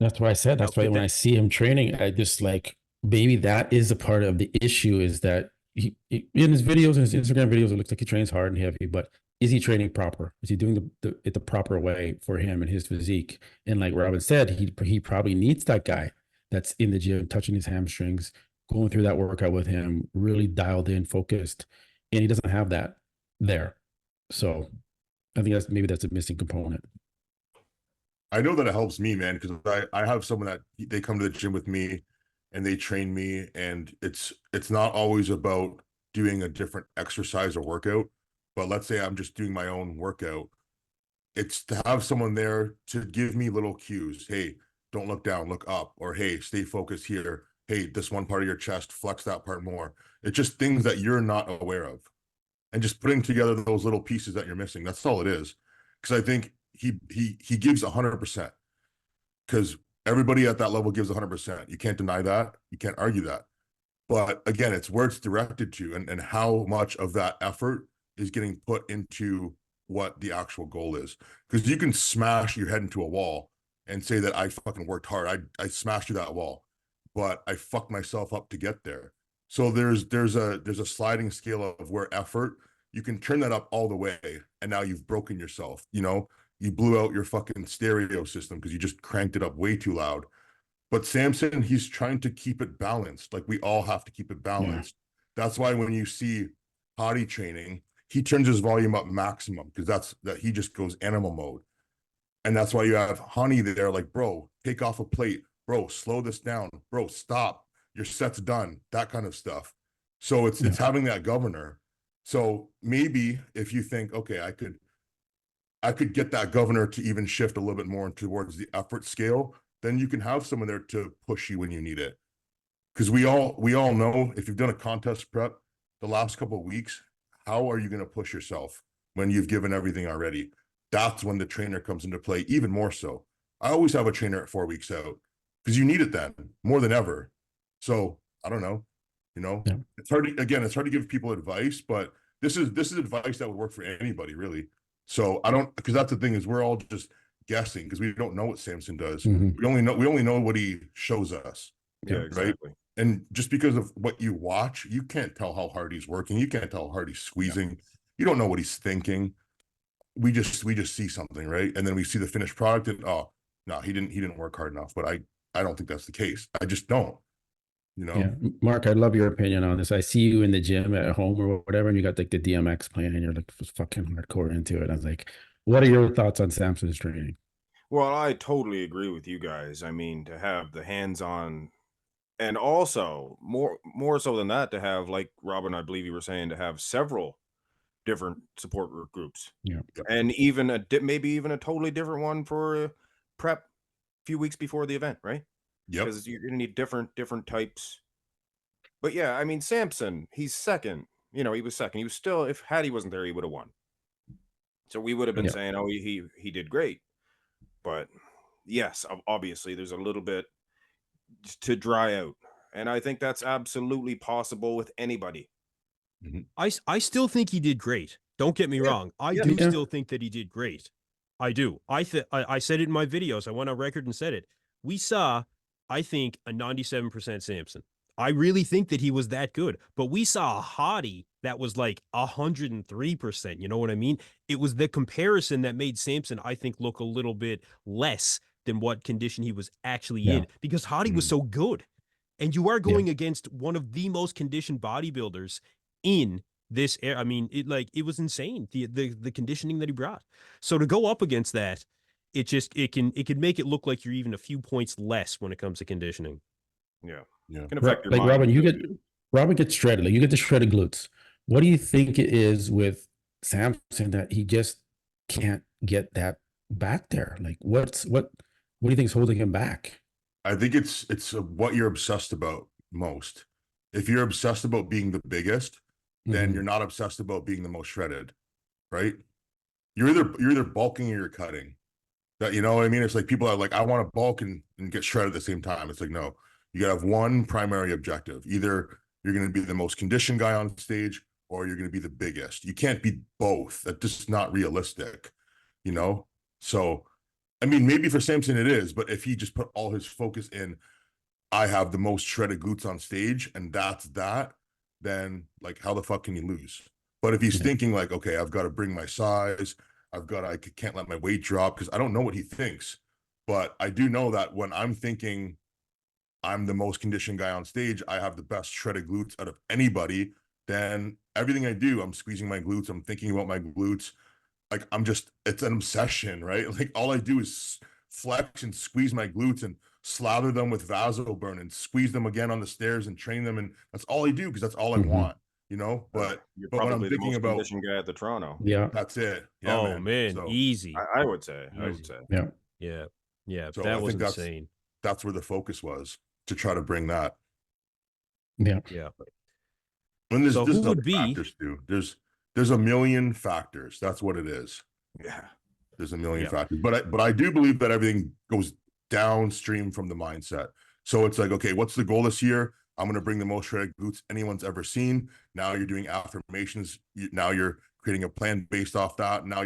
That's why I said. That's why when I see him training, I just like, maybe that is a part of the issue, is that he in his videos, in his Instagram videos, it looks like he trains hard and heavy, but is he training proper? Is he doing it the proper way for him and his physique? And like Robin said, he probably needs that guy that's in the gym, touching his hamstrings, going through that workout with him, really dialed in, focused, and he doesn't have that there. So I think that's a missing component. I know that it helps me, man, because I have someone that they come to the gym with me and they train me, and it's not always about doing a different exercise or workout, but let's say I'm just doing my own workout. It's to have someone there to give me little cues. Hey, don't look down, look up, or hey, stay focused here. Hey, this one part of your chest, flex that part more. It's just things that you're not aware of, and just putting together those little pieces that you're missing. That's all it is. Because I think he gives 100%, because everybody at that level gives 100%. You can't deny that. You can't argue that. But again, it's where it's directed to, and how much of that effort is getting put into what the actual goal is. Because you can smash your head into a wall and say that I fucking worked hard. I smashed through that wall, but I fucked myself up to get there. So there's a sliding scale of where effort, you can turn that up all the way, and now you've broken yourself. You blew out your fucking stereo system because you just cranked it up way too loud. But Samson, he's trying to keep it balanced. Like we all have to keep it balanced. Yeah. That's why when you see Hadi training, he turns his volume up maximum, because that he just goes animal mode. And that's why you have Hani there, like, bro, take off a plate, bro, slow this down, bro, stop, your set's done, that kind of stuff. So it's having that governor. So maybe if you think, okay, I could get that governor to even shift a little bit more towards the effort scale, then you can have someone there to push you when you need it. Because we all know, if you've done a contest prep the last couple of weeks, how are you going to push yourself when you've given everything already? That's when the trainer comes into play even more so. I always have a trainer at 4 weeks out, because you need it then more than ever. So I don't know, it's hard to give people advice, but this is advice that would work for anybody, really. So because that's the thing, is we're all just guessing, because we don't know what Samson does. Mm-hmm. We only know what he shows us. Yeah, exactly. Right? And just because of what you watch, you can't tell how hard he's working. You can't tell how hard he's squeezing. Yeah. You don't know what he's thinking. We just see something, right? And then we see the finished product, and oh no, he didn't work hard enough. But I don't think that's the case. I just don't. Yeah, Mark, I'd love your opinion on this. I see you in the gym at home or whatever, and you got like the DMX playing, and you're like fucking hardcore into it. I was like, what are your thoughts on Samson's training? Well, I totally agree with you guys. I mean, to have the hands-on, and also more so than that, to have, like Robin, I believe you were saying, to have several different support groups. Yeah, and even maybe even a totally different one for prep a few weeks before the event, right? Yep. Because you're gonna need different types. But yeah, I mean, Samson, he's second. He was second. He was still, if Hattie wasn't there, he would have won. So we would have been saying, oh, he did great. But yes, obviously there's a little bit to dry out, and I think that's absolutely possible with anybody. Mm-hmm. I still think he did great. Don't get me wrong. I do still think that he did great. I do. I said it in my videos. I went on record and said it. We saw, I think, a 97% Samson. I really think that he was that good. But we saw a Hadi that was like 103%. You know what I mean? It was the comparison that made Samson, I think, look a little bit less than what condition he was actually in, because Hadi was so good. And you are going against one of the most conditioned bodybuilders in this air. I mean, it was insane, the conditioning that he brought. So to go up against that, it can make it look like you're even a few points less when it comes to conditioning. Yeah. Yeah. It can affect your Like mind. Robin gets shredded. Like you get the shredded glutes. What do you think it is with Samson that he just can't get that back there? Like what do you think is holding him back? I think it's what you're obsessed about most. If you're obsessed about being the biggest, then you're not obsessed about being the most shredded, right? You're either bulking or you're cutting. That, you know what I mean? It's like people are like, I want to bulk and get shredded at the same time. It's like, no, you gotta have one primary objective. Either you're going to be the most conditioned guy on stage, or you're going to be the biggest. You can't be both. That's just not realistic, you know? So, I mean, maybe for Samson it is, but if he just put all his focus in, I have the most shredded glutes on stage, and that's that, then like, how the fuck can you lose? But if he's thinking like, okay, I've got to bring my size, I can't let my weight drop, because I don't know what he thinks, but I do know that when I'm thinking I'm the most conditioned guy on stage, I have the best shredded glutes out of anybody, then everything I do, I'm squeezing my glutes, I'm thinking about my glutes. Like, it's an obsession, right? Like, all I do is flex and squeeze my glutes and slather them with vasoburn and squeeze them again on the stairs and train them. And that's all I do, because that's all I want, you know? But you're when I'm probably the thinking most about conditioned guy at the Toronto. Yeah. that's it. Yeah, Oh man, So, easy. I would say. Easy. I would say. Yeah. So That I was think insane. that's where the focus was, to try to bring that. Yeah. And there's So just who other would be? factors too. There's a million factors. That's what it is. Yeah. There's a million factors. But I do believe that everything goes downstream from the mindset. So it's like, okay, what's the goal this year? I'm going to bring the most shredded glutes anyone's ever seen. Now you're doing affirmations. Now you're creating a plan based off that. Now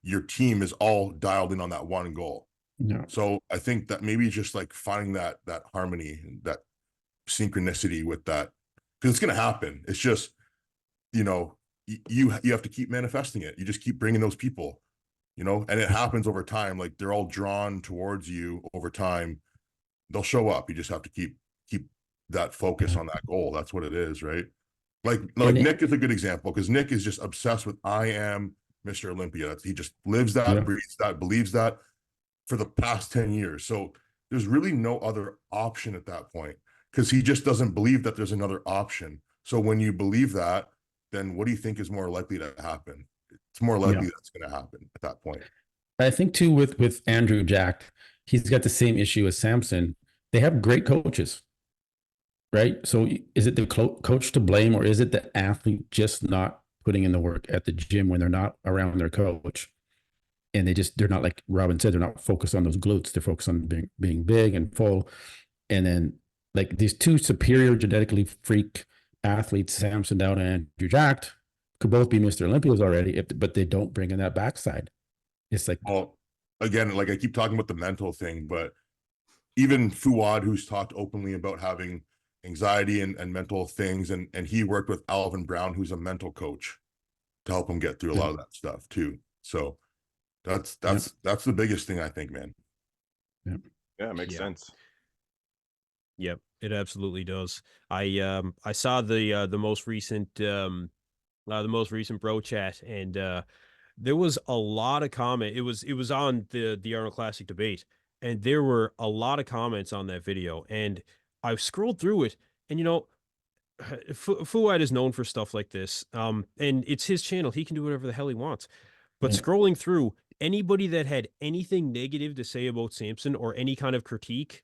your team is all dialed in on that one goal. Yeah. So I think that maybe just like finding that harmony, that synchronicity with that, because it's going to happen. It's just, you have to keep manifesting it. You just keep bringing those people, and it happens over time. Like, they're all drawn towards you over time. They'll show up. You just have to keep that focus on that goal. That's what it is, right? Like Nick is a good example, because Nick is just obsessed with, I am Mr. Olympia. He just lives that, breathes that, believes that for the past 10 years. So there's really no other option at that point, because he just doesn't believe that there's another option. So when you believe that, then what do you think is more likely to happen? It's more likely that's going to happen at that point. I think too with Andrew Jack, he's got the same issue as Samson. They have great coaches, right? So is it the coach to blame, or is it the athlete just not putting in the work at the gym when they're not around their coach? And they're not, like Robin said, they're not focused on those glutes. They're focused on being big and full. And then like these two superior genetically freak athletes, Samson Dauda and Andrew Jack, could both be Mr. Olympias already, but they don't bring in that backside. It's like, well, again, like I keep talking about the mental thing, but even Fuad, who's talked openly about having anxiety and mental things, and he worked with Alvin Brown, who's a mental coach, to help him get through a lot of that stuff too. So that's the biggest thing, I think, man. Yeah, it makes sense. Yep, it absolutely does. I saw the most recent bro chat, and there was a lot of comment. It was on the Arnold Classic debate, and there were a lot of comments on that video. And I scrolled through it, and Fuad is known for stuff like this. And it's his channel; he can do whatever the hell he wants. But scrolling through, anybody that had anything negative to say about Samson or any kind of critique,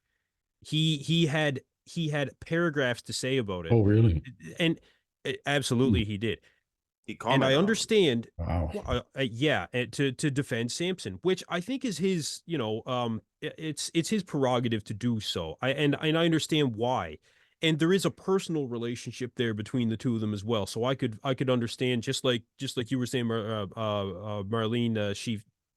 he had paragraphs to say about it. oh, really? And absolutely he did. He commented. And I understand. Wow. To defend Samson, which I think is his, it's his prerogative to do so. I understand why. And there is a personal relationship there between the two of them as well. So I could understand, just like you were saying, Marlene,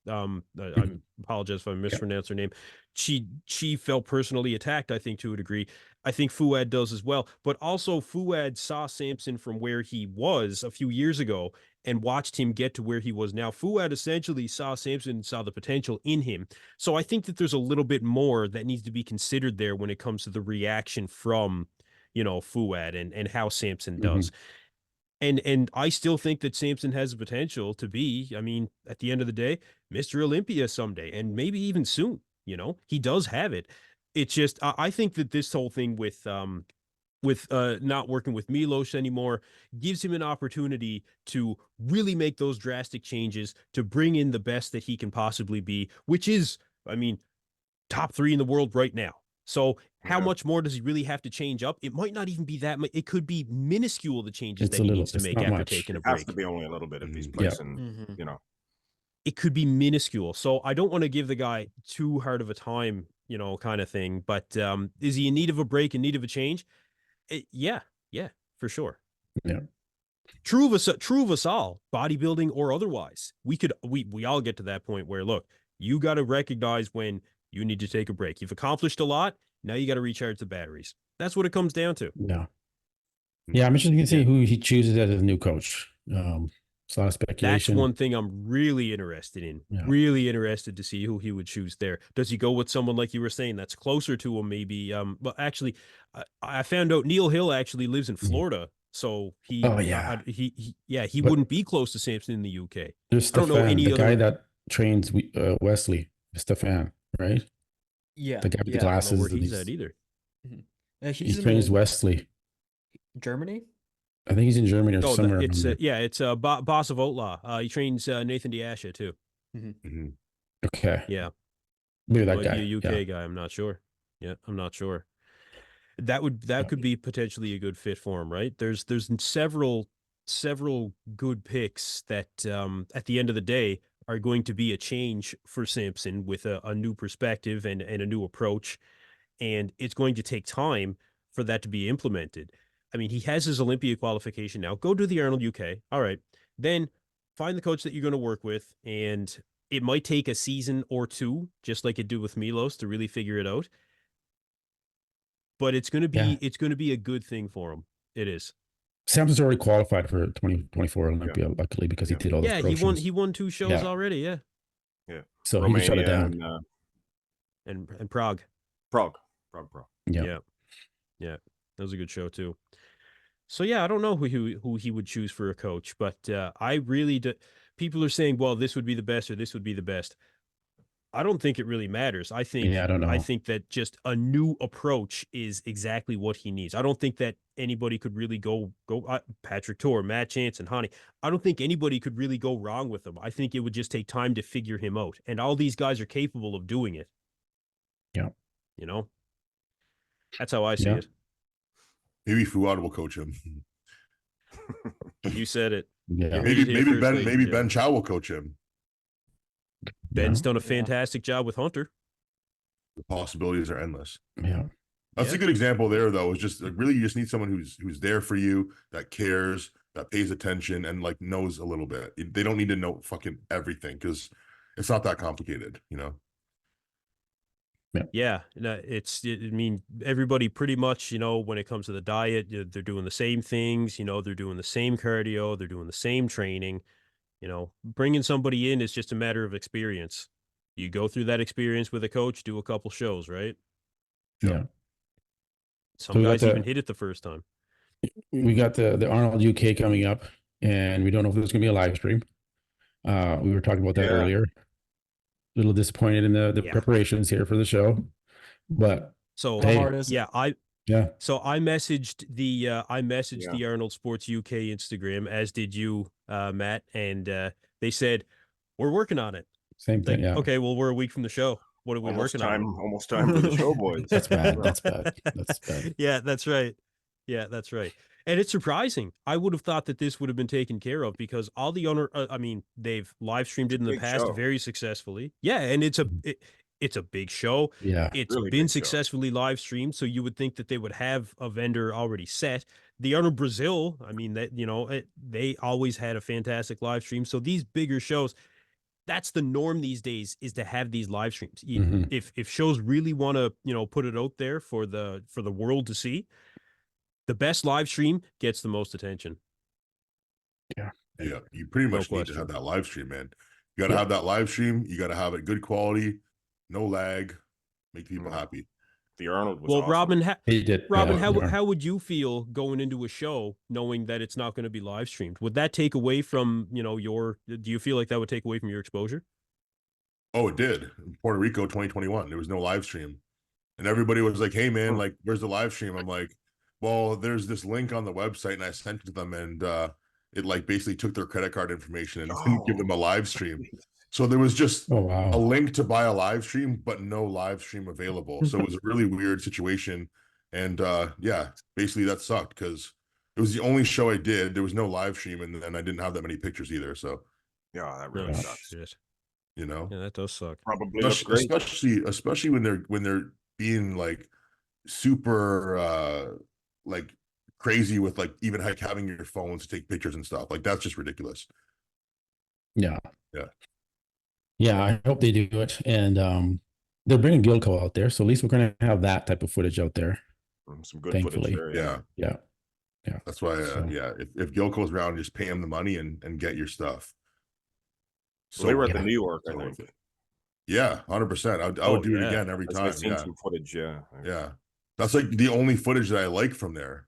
I apologize if I mispronounced her name. She felt personally attacked, I think, to a degree. I think Fuad does as well. But also Fuad saw Samson from where he was a few years ago and watched him get to where he was now. Fuad essentially saw Samson, saw the potential in him. So I think that there's a little bit more that needs to be considered there when it comes to the reaction from, Fuad and how Samson does. And I still think that Samson has the potential to be, I mean, at the end of the day, Mr. Olympia someday, and maybe even soon. You know, he does have it. It's just I think that this whole thing with not working with Milos anymore gives him an opportunity to really make those drastic changes to bring in the best that he can possibly be, which is, I mean, top 3 in the world right now. So how much more does he really have to change up? It might not even be that much. It could be minuscule, the changes that he needs to make after taking a break. It has to be only a little bit if he's placing, you know. It could be minuscule. So I don't want to give the guy too hard of a time, you know, kind of thing. But is he in need of a break, in need of a change? Yeah, for sure. Yeah. True of us all, bodybuilding or otherwise. We all get to that point where, look, you got to recognize when you need to take a break. You've accomplished a lot. Now you got to recharge the batteries. That's what it comes down to. Yeah. Yeah, I'm interested to see who he chooses as his new coach. It's a lot of speculation. That's one thing I'm really interested in. Yeah. Really interested to see who he would choose there. Does he go with someone like you were saying that's closer to him? Maybe. But actually, I found out Neil Hill actually lives in Florida, so he. Oh yeah. He wouldn't be close to Samson in the UK. There's Stefan, the guy that trains Wesley, Stefan, right? Yeah. The guy with the glasses. I don't know where he's at either. He trains Wesley. Germany. I think he's in Germany or somewhere. It's Boss of Outlaw. He trains Nathan Diasha too. Okay. Yeah. Maybe that guy. Be a UK guy. I'm not sure. Yeah, I'm not sure. That could be potentially a good fit for him, right? There's several good picks that at the end of the day are going to be a change for Samson with a new perspective and a new approach, and it's going to take time for that to be implemented. I mean, he has his Olympia qualification now. Go do the Arnold UK. All right. Then find the coach that you're going to work with. And it might take a season or two, just like it did with Milos, to really figure it out. But it's going to be a good thing for him. It is. Samson's already qualified for 2024 Olympia, luckily, because he did all those Yeah, he won 2 shows already. Yeah. Yeah. So Romania, he can shut it down. And Prague. Prague. Yeah. That was a good show too. So yeah, I don't know who he would choose for a coach, but I really do. People are saying, well, this would be the best or this would be the best. I don't think it really matters. I think I don't know. I think that just a new approach is exactly what he needs. I don't think that anybody could really go Patrick Tor, Matt Chance, and Hani. I don't think anybody could really go wrong with him. I think it would just take time to figure him out, and all these guys are capable of doing it. Yeah, you know, that's how I see it. Maybe Fuad will coach him. You said it. Yeah. Maybe Ben Chow will coach him. Ben's done a fantastic job with Hunter. The possibilities are endless. Yeah. That's a good example there, though. Is just like, really, you just need someone who's there for you, that cares, that pays attention, and like knows a little bit. They don't need to know fucking everything because it's not that complicated, you know. Yeah, I mean, everybody pretty much, you know, when it comes to the diet, they're doing the same things, you know, they're doing the same cardio, they're doing the same training, you know, bringing somebody in is just a matter of experience. You go through that experience with a coach, do a couple shows, right? Yeah. Some guys even hit it the first time. We got the Arnold UK coming up, and we don't know if there's going to be a live stream. We were talking about that earlier. A little disappointed in the preparations here for the show, but so hey, So I messaged the Arnold Sports UK Instagram, as did you, Matt, and they said we're working on it. Same thing. Like, okay, well, we're a week from the show. What are we working on? Almost time for the show, boys. That's bad. That's bad. Yeah, that's right. And it's surprising. I would have thought that this would have been taken care of because all the they've live streamed it in the past very successfully. Yeah, and it's a big show. Yeah, it's really been successfully live streamed, so you would think that they would have a vendor already set. The Arnold Brazil, I mean, that they always had a fantastic live stream. So these bigger shows, that's the norm these days, is to have these live streams. If shows really want to put it out there for the world to see, the best live stream gets the most attention. Yeah, you pretty much need to have that live stream, man. You got to have that live stream. You got to have it good quality, no lag, make people happy. The Arnold was Well, awesome. He did. Robin, Yeah. how would you feel going into a show knowing that it's not going to be live streamed? Would that take away from, do you feel like that would take away from your exposure? Oh, it did. In Puerto Rico 2021, there was no live stream. And everybody was like, hey man, like, where's the live stream? I'm like, well, there's this link on the website, and I sent it to them, and it like basically took their credit card information and didn't give them a live stream. So there was just a link to buy a live stream, but no live stream available. So it was a really weird situation. And yeah, basically that sucked because it was the only show I did. There was no live stream, and then I didn't have that many pictures either. So yeah, that really sucks. You know, yeah, that does suck. Probably looks great. Especially when they're being like super like crazy with like even like having your phones to take pictures and stuff. Like that's just ridiculous. Yeah. Yeah. I hope they do it. And they're bringing Gilco out there, so at least we're going to have that type of footage out there. Some good Thankfully. footage there. Yeah. That's why if Gilco's around, just pay him the money and get your stuff. So they were at the New York, I think. Yeah, 100%. I would do it again every time. I've seen some footage, yeah. That's like the only footage that I like from there,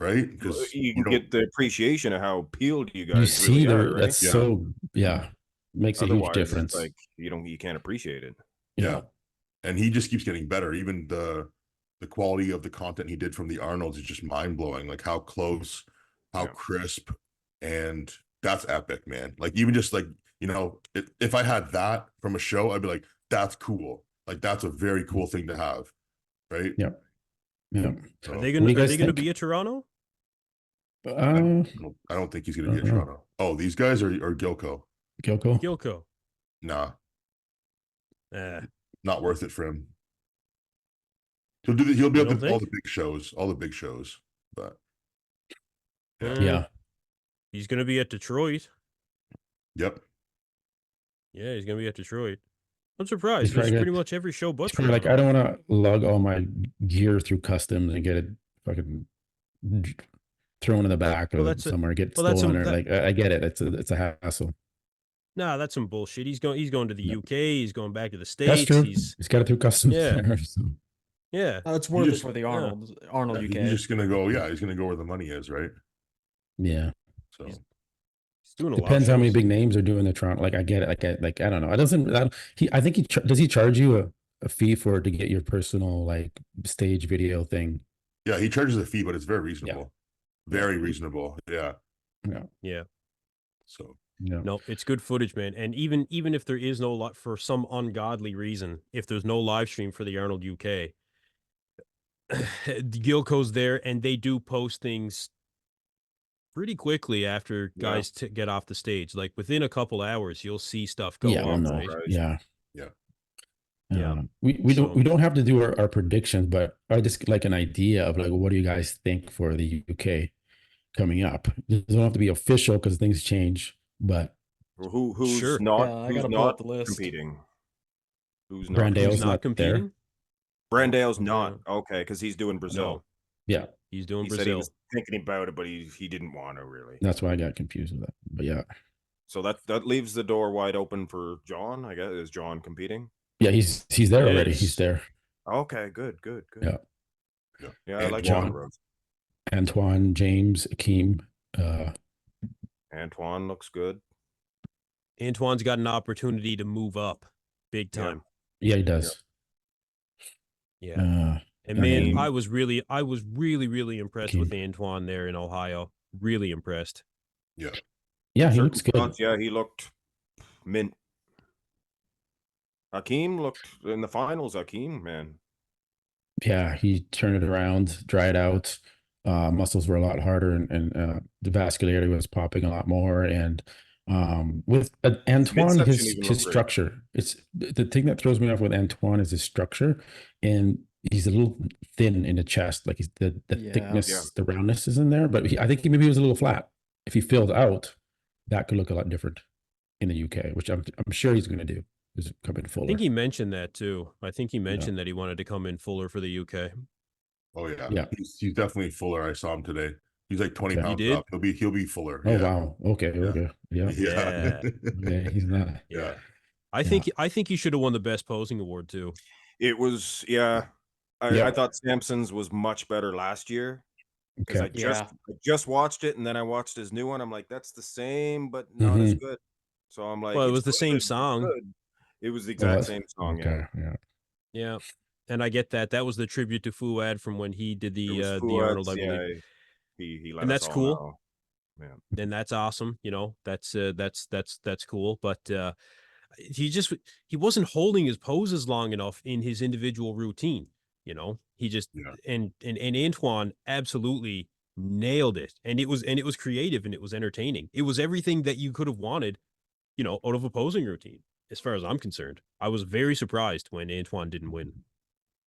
right? Because you can get the appreciation of how peeled you guys you see really there. are, right? That's so makes Otherwise, a huge difference. It's like you can't appreciate it. Yeah, and he just keeps getting better. Even the quality of the content he did from the Arnolds is just mind blowing. Like how close, how crisp, and that's epic, man. Like even just like, if I had that from a show, I'd be like, that's cool. Like that's a very cool thing to have, right? Yeah. So, Are they gonna be at Toronto? I don't think he's gonna be at Toronto. Oh, these guys are Gilco. Gilco. Nah. Not worth it for him. He'll be able to all the big shows, but yeah. He's gonna be at Detroit. Yep. Yeah, he's gonna be at Detroit. I'm surprised. There's pretty much every show but like, I don't want to lug all my gear through customs and get it fucking thrown in the back or somewhere, get stolen, or like I get it. It's a hassle. Nah, that's some bullshit. He's going to the UK. He's going back to the States. That's true. He's got it through customs. Yeah. It's worth it for the Arnold UK. He's just gonna go. Yeah, he's gonna go where the money is, right? Yeah. So he's doing a depends lot how many big names are doing the Toronto. Like I get it. Like I don't know. I think does he charge you a fee to get your personal like stage video thing? Yeah, he charges a fee, but it's very reasonable. Very reasonable. Yeah. So no, it's good footage, man. And even if there is no lot for some ungodly reason, if there's no live stream for the Arnold UK, Gilco's there, and they do post things pretty quickly after guys get off the stage. Like within a couple hours, you'll see stuff go on. Right? We don't have to do our predictions, but I just like an idea of like, what do you guys think for the UK coming up? It doesn't have to be official because things change, but who's not competing? Who's not competing? There. Brandale's not okay because he's doing Brazil. No. Yeah, he's doing Brazil. Said he was thinking about it, but he didn't want to really. That's why I got confused with that. But yeah, so that leaves the door wide open for John. I guess is John competing? Yeah, he's there already. He's there. Okay, good. Yeah. I like John Rose. Antoine, James, Akeem. Antoine looks good. Antoine's got an opportunity to move up big time. Yeah, he does. Yeah. And man, I was really impressed with Antoine there in Ohio. Really impressed. Yeah. Yeah, he looks good. Yeah, he looked mint. Akeem looked in the finals. Akeem, man. Yeah, he turned it around, dried out. Muscles were a lot harder, and the vascularity was popping a lot more. And with Antoine, his structure, it's the thing that throws me off with Antoine is his structure, and he's a little thin in the chest. Like the thickness, the roundness is in there, but I think maybe he was a little flat. If he filled out, that could look a lot different in the UK, which I'm sure he's going to do. Is come in fuller. I think he mentioned that too. I think he mentioned that he wanted to come in fuller for the UK. Oh yeah. He's definitely fuller. I saw him today. He's like 20 pounds up. He'll be fuller. Oh wow. Okay. Yeah. Okay, he's not. Yeah. I think he should have won the best posing award too. It was I thought Samson's was much better last year because Okay. I just watched it and then I watched his new one. I'm like, that's the same, but not as good. So I'm like, Well, it it's was the same good, it's song. good. It was the exact same song. Okay. Yeah. And I get that. That was the tribute to Fuad from when he did the Arnold, I believe. He let And us that's all cool. know. Yeah. And that's awesome. You know, that's cool. But he wasn't holding his poses long enough in his individual routine. You know, he just and Antoine absolutely nailed it. And it was creative and it was entertaining. It was everything that you could have wanted, you know, out of a posing routine, as far as I'm concerned. I was very surprised when Antoine didn't win.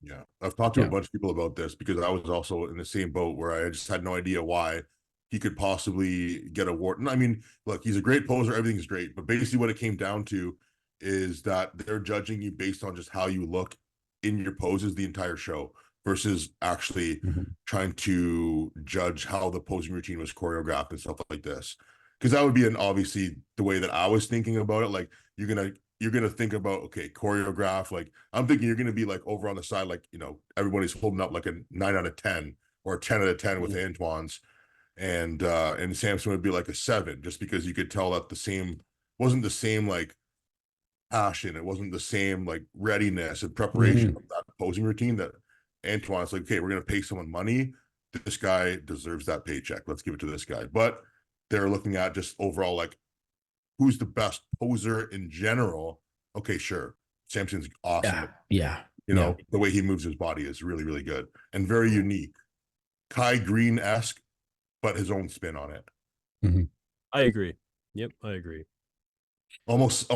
Yeah. I've talked to a bunch of people about this because I was also in the same boat where I just had no idea why he could possibly get a award. And I mean, look, he's a great poser, everything's great, but basically what it came down to is that they're judging you based on just how you look in your poses the entire show versus actually trying to judge how the posing routine was choreographed and stuff like this. Because that would be obviously the way that I was thinking about it. Like you're gonna think about, okay, choreograph. Like I'm thinking you're gonna be like over on the side, like, you know, everybody's holding up like a 9 out of 10 or a 10 out of 10 with Antoine's, and Samson would be like a 7, just because you could tell that wasn't the same like passion, it wasn't the same like readiness and preparation of that posing routine that Antoine's like, okay, we're gonna pay someone money. This guy deserves that paycheck. Let's give it to this guy. But they're looking at just overall like who's the best poser in general. Okay, sure. Samson's awesome. Yeah. You know, the way he moves his body is really, really good and very unique. Kai Green-esque, but his own spin on it. I agree. Yep, I agree. Almost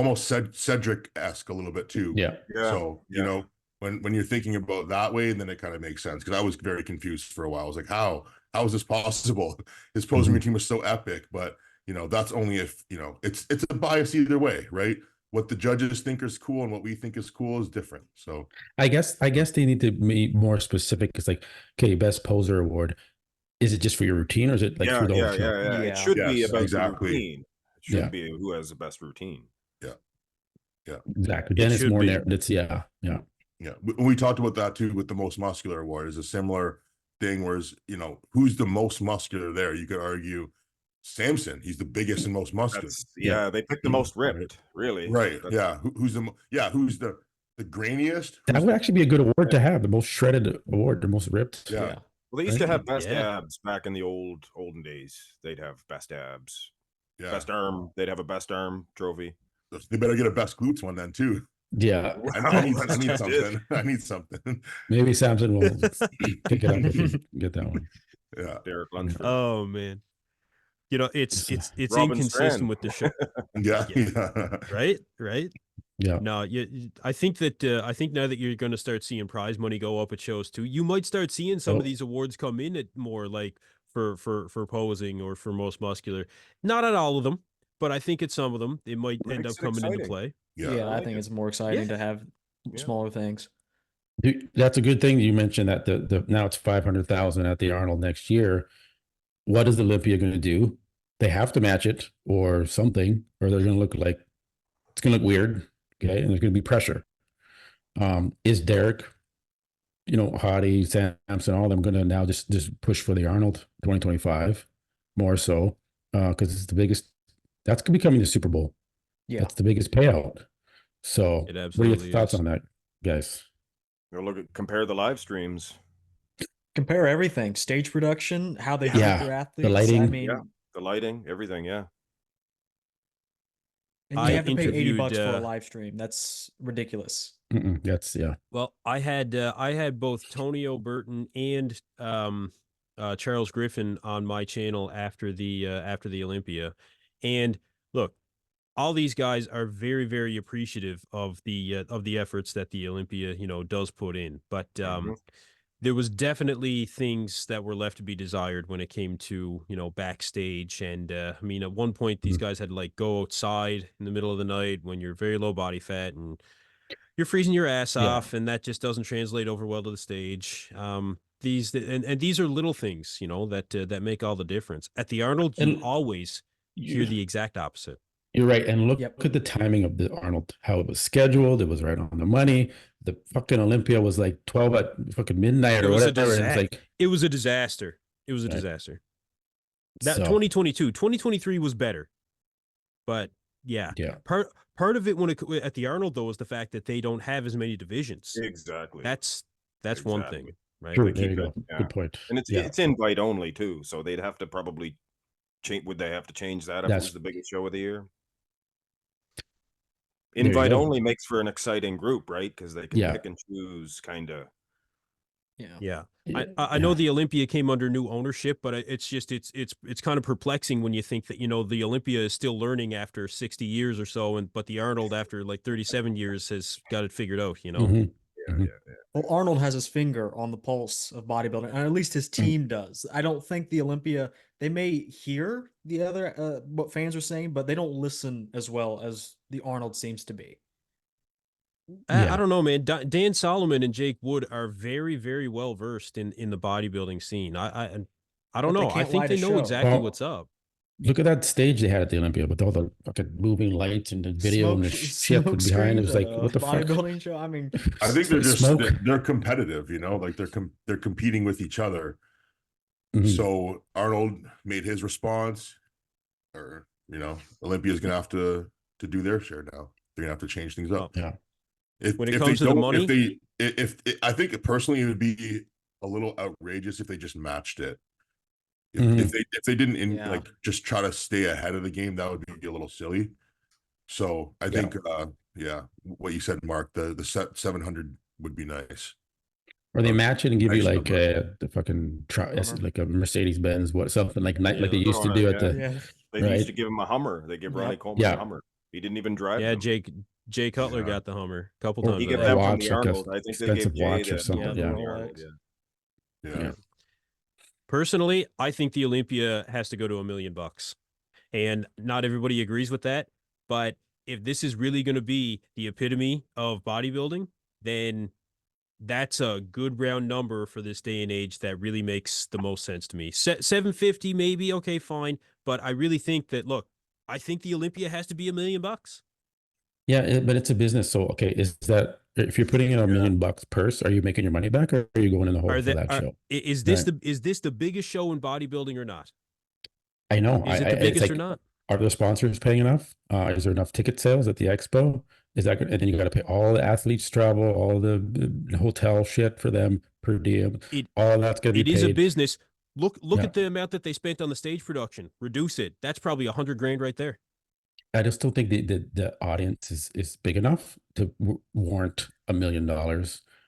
Cedric-esque a little bit too. Yeah. So, you know, when you're thinking about that way, then it kind of makes sense. Because I was very confused for a while. I was like, how is this possible? His posing routine was so epic, but you know, that's only if, you know, it's a bias either way, right? What the judges think is cool and what we think is cool is different. So I guess they need to be more specific. It's like, okay, best poser award. Is it just for your routine or is it like for the whole show? Yeah. It should be about the exactly. routine. It should be who has the best routine. Yeah. Exactly. Then it's more it's Yeah. We talked about that too with the most muscular award. Is a similar thing, whereas, you know, who's the most muscular there? You could argue Samson. He's the biggest and most muscular. They picked the most ripped, really. Right. Who's the grainiest? That would actually be a good award to have, the most shredded award, the most ripped. Yeah. Well, they used to have best abs back in the olden days. They'd have best abs. Yeah. Best arm. They'd have a best arm trophy. They better get a best glutes one then too. Yeah. I need something. I need something. Maybe Samson will pick it up and get that one. Yeah. Derek Lunsford. Oh man. You know, it's Robin inconsistent Strand. with the show. Right. Yeah. No, I think now that you're going to start seeing prize money go up at shows too, you might start seeing some of these awards come in at more like for posing or for most muscular. Not at all of them, but I think at some of them it might end up coming into play. Yeah, I think it's more exciting to have smaller things. That's a good thing you mentioned that the now it's 500,000 at the Arnold next year. What is Olympia going to do? They have to match it or something, or they're going to look like it's going to look weird. Okay, and there's going to be pressure. Is Derek, you know, Hottie, Samson, all of them going to now just push for the Arnold 2025 more so because it's the biggest. That's becoming the Super Bowl. Yeah, that's the biggest payout. So, what are your thoughts on that, guys? Compare the live streams. Compare everything: stage production, how they treat their athletes, the lighting. I mean, the lighting, everything. Yeah. And you have to pay $80 for a live stream. That's ridiculous. That's Well, I had both Tony O'Burton and Charles Griffin on my channel after the Olympia, and look, all these guys are very, very appreciative of the efforts that the Olympia, you know, does put in, but there was definitely things that were left to be desired when it came to, you know, backstage. And I mean, at one point, these guys had to like go outside in the middle of the night when you're very low body fat and you're freezing your ass off, and that just doesn't translate over well to the stage. These are little things, you know, that make all the difference. At the Arnold, you always hear the exact opposite. You're right. And look Yep. at the timing of the Arnold, how it was scheduled. It was right on the money. The fucking Olympia was like 12 at fucking midnight It or was a whatever. And it's like, it was a disaster. It was a right. disaster. That So 2023 was better. But yeah. yeah, Part of it when at the Arnold though is the fact that they don't have as many divisions. Exactly. That's one thing, right? true. They There keep you it, go. yeah. Good point. And it's invite only too, so they'd have to probably change. Would they have to change that if it was the biggest show of the year? Invite only makes for an exciting group, right? Because they can pick and choose, kind of. Yeah. I know the Olympia came under new ownership, but it's just it's kind of perplexing when you think that, you know, the Olympia is still learning after 60 years or so, but the Arnold after like 37 years has got it figured out, you know. Mm-hmm. Well, Arnold has his finger on the pulse of bodybuilding, and at least his team does. I don't think the Olympia, they may hear the other what fans are saying, but they don't listen as well as the Arnold seems to be. I don't know, man. Dan Solomon and Jake Wood are very, very well versed in the bodybuilding scene. I don't know. I think they know exactly what's up. Look at that stage they had at the Olympia with all the fucking moving lights and the video and the shit behind. It was like, what the fuck? Bodybuilding show. I mean, I think they're competitive, you know, like they're competing with each other. Mm-hmm. So Arnold made his response, or, you know, Olympia's gonna have to do their share now. They're gonna have to change things up. Yeah. When it comes to the money, I think personally it would be a little outrageous if they just matched it. If they didn't like just try to stay ahead of the game, that would be a little silly. So I think what you said, Mark, the 700 would be nice. Or they match it and give you like the fucking like a Mercedes Benz, something like like they used to do at the. They used to give him a Hummer. They give Ronnie Coleman a Hummer. He didn't even drive. Yeah, Jay Cutler got the Hummer a couple times. He got that from the Arnold. I think they gave Jay watch or something. Yeah. Personally, I think the Olympia has to go to $1 million, and not everybody agrees with that. But if this is really going to be the epitome of bodybuilding, then that's a good round number for this day and age that really makes the most sense to me. 750 maybe, okay, fine. But I really think that, look, I think the Olympia has to be $1 million. Yeah, but it's a business. So, okay, is that, if you're putting in $1 million purse, are you making your money back, or are you going in the hole for that show? Is this the biggest show in bodybuilding or not? I know. Is it the biggest or not? Are the sponsors paying enough? Is there enough ticket sales at the expo? Is that good? And then you got to pay all the athletes travel, all the hotel shit for them per diem. All that's going to be paid. It is a business. Look at the amount that they spent on the stage production. Reduce it. That's probably $100,000 right there. I just don't think the audience is big enough to warrant $1 million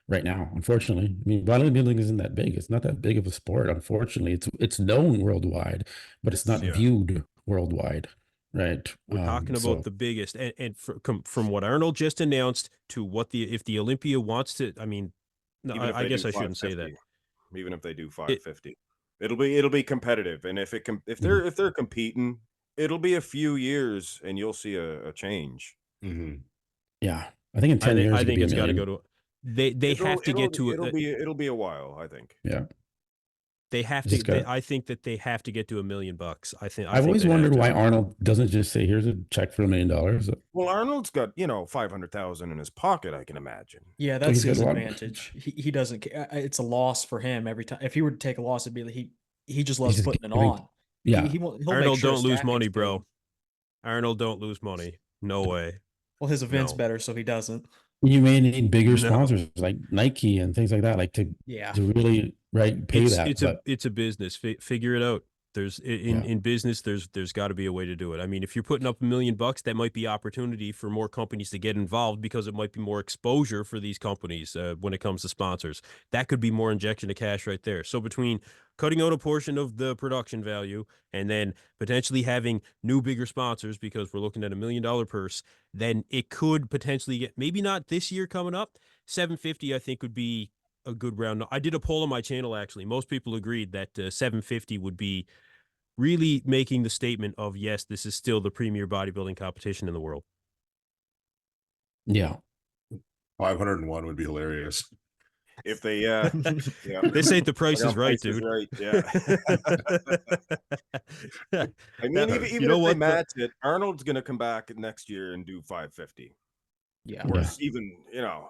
right now. Unfortunately, I mean, bodybuilding isn't that big. It's not that big of a sport. Unfortunately, it's known worldwide, but it's not viewed worldwide. Right. We're talking about the biggest, and from what Arnold just announced to what if the Olympia wants to, I mean, no, I guess I shouldn't say that. Even if they do 550, it'll be competitive, and if they're competing, it'll be a few years, and you'll see a change. Mm-hmm. Yeah, I think in 10 years, I think it's got to go to. They have to get to it. It'll be a while, I think. Yeah. They have to. I think that they have to get to $1 million. I've always wondered why Arnold doesn't just say, "Here's a check for $1 million." Well, Arnold's got 500,000 in his pocket. I can imagine. Yeah, that's his advantage. He doesn't. It's a loss for him every time. If he were to take a loss, it'd be like he just loves putting it on. Yeah, he'll Arnold sure don't lose money, bro. Arnold don't lose money. No way. Well, his event's better, so he doesn't. You may need bigger sponsors like Nike and things like that, like to really pay that. It's a business. Figure it out. There's in business, there's got to be a way to do it. I mean, if you're putting up $1 million, that might be opportunity for more companies to get involved, because it might be more exposure for these companies when it comes to sponsors. That could be more injection of cash right there. So between cutting out a portion of the production value and then potentially having new bigger sponsors, because we're looking at $1 million purse, then it could potentially get, maybe not this year coming up, 750 I think would be a good round. I did a poll on my channel, actually. Most people agreed that 750 would be really making the statement of, yes, this is still the premier bodybuilding competition in the world. Yeah. 501 would be hilarious. if they, yeah, They say the price is right, Price is dude. right, yeah. I mean, even You know if they what, match it, Arnold's going to come back next year and do 550. Yeah. Or Yeah. even, you know.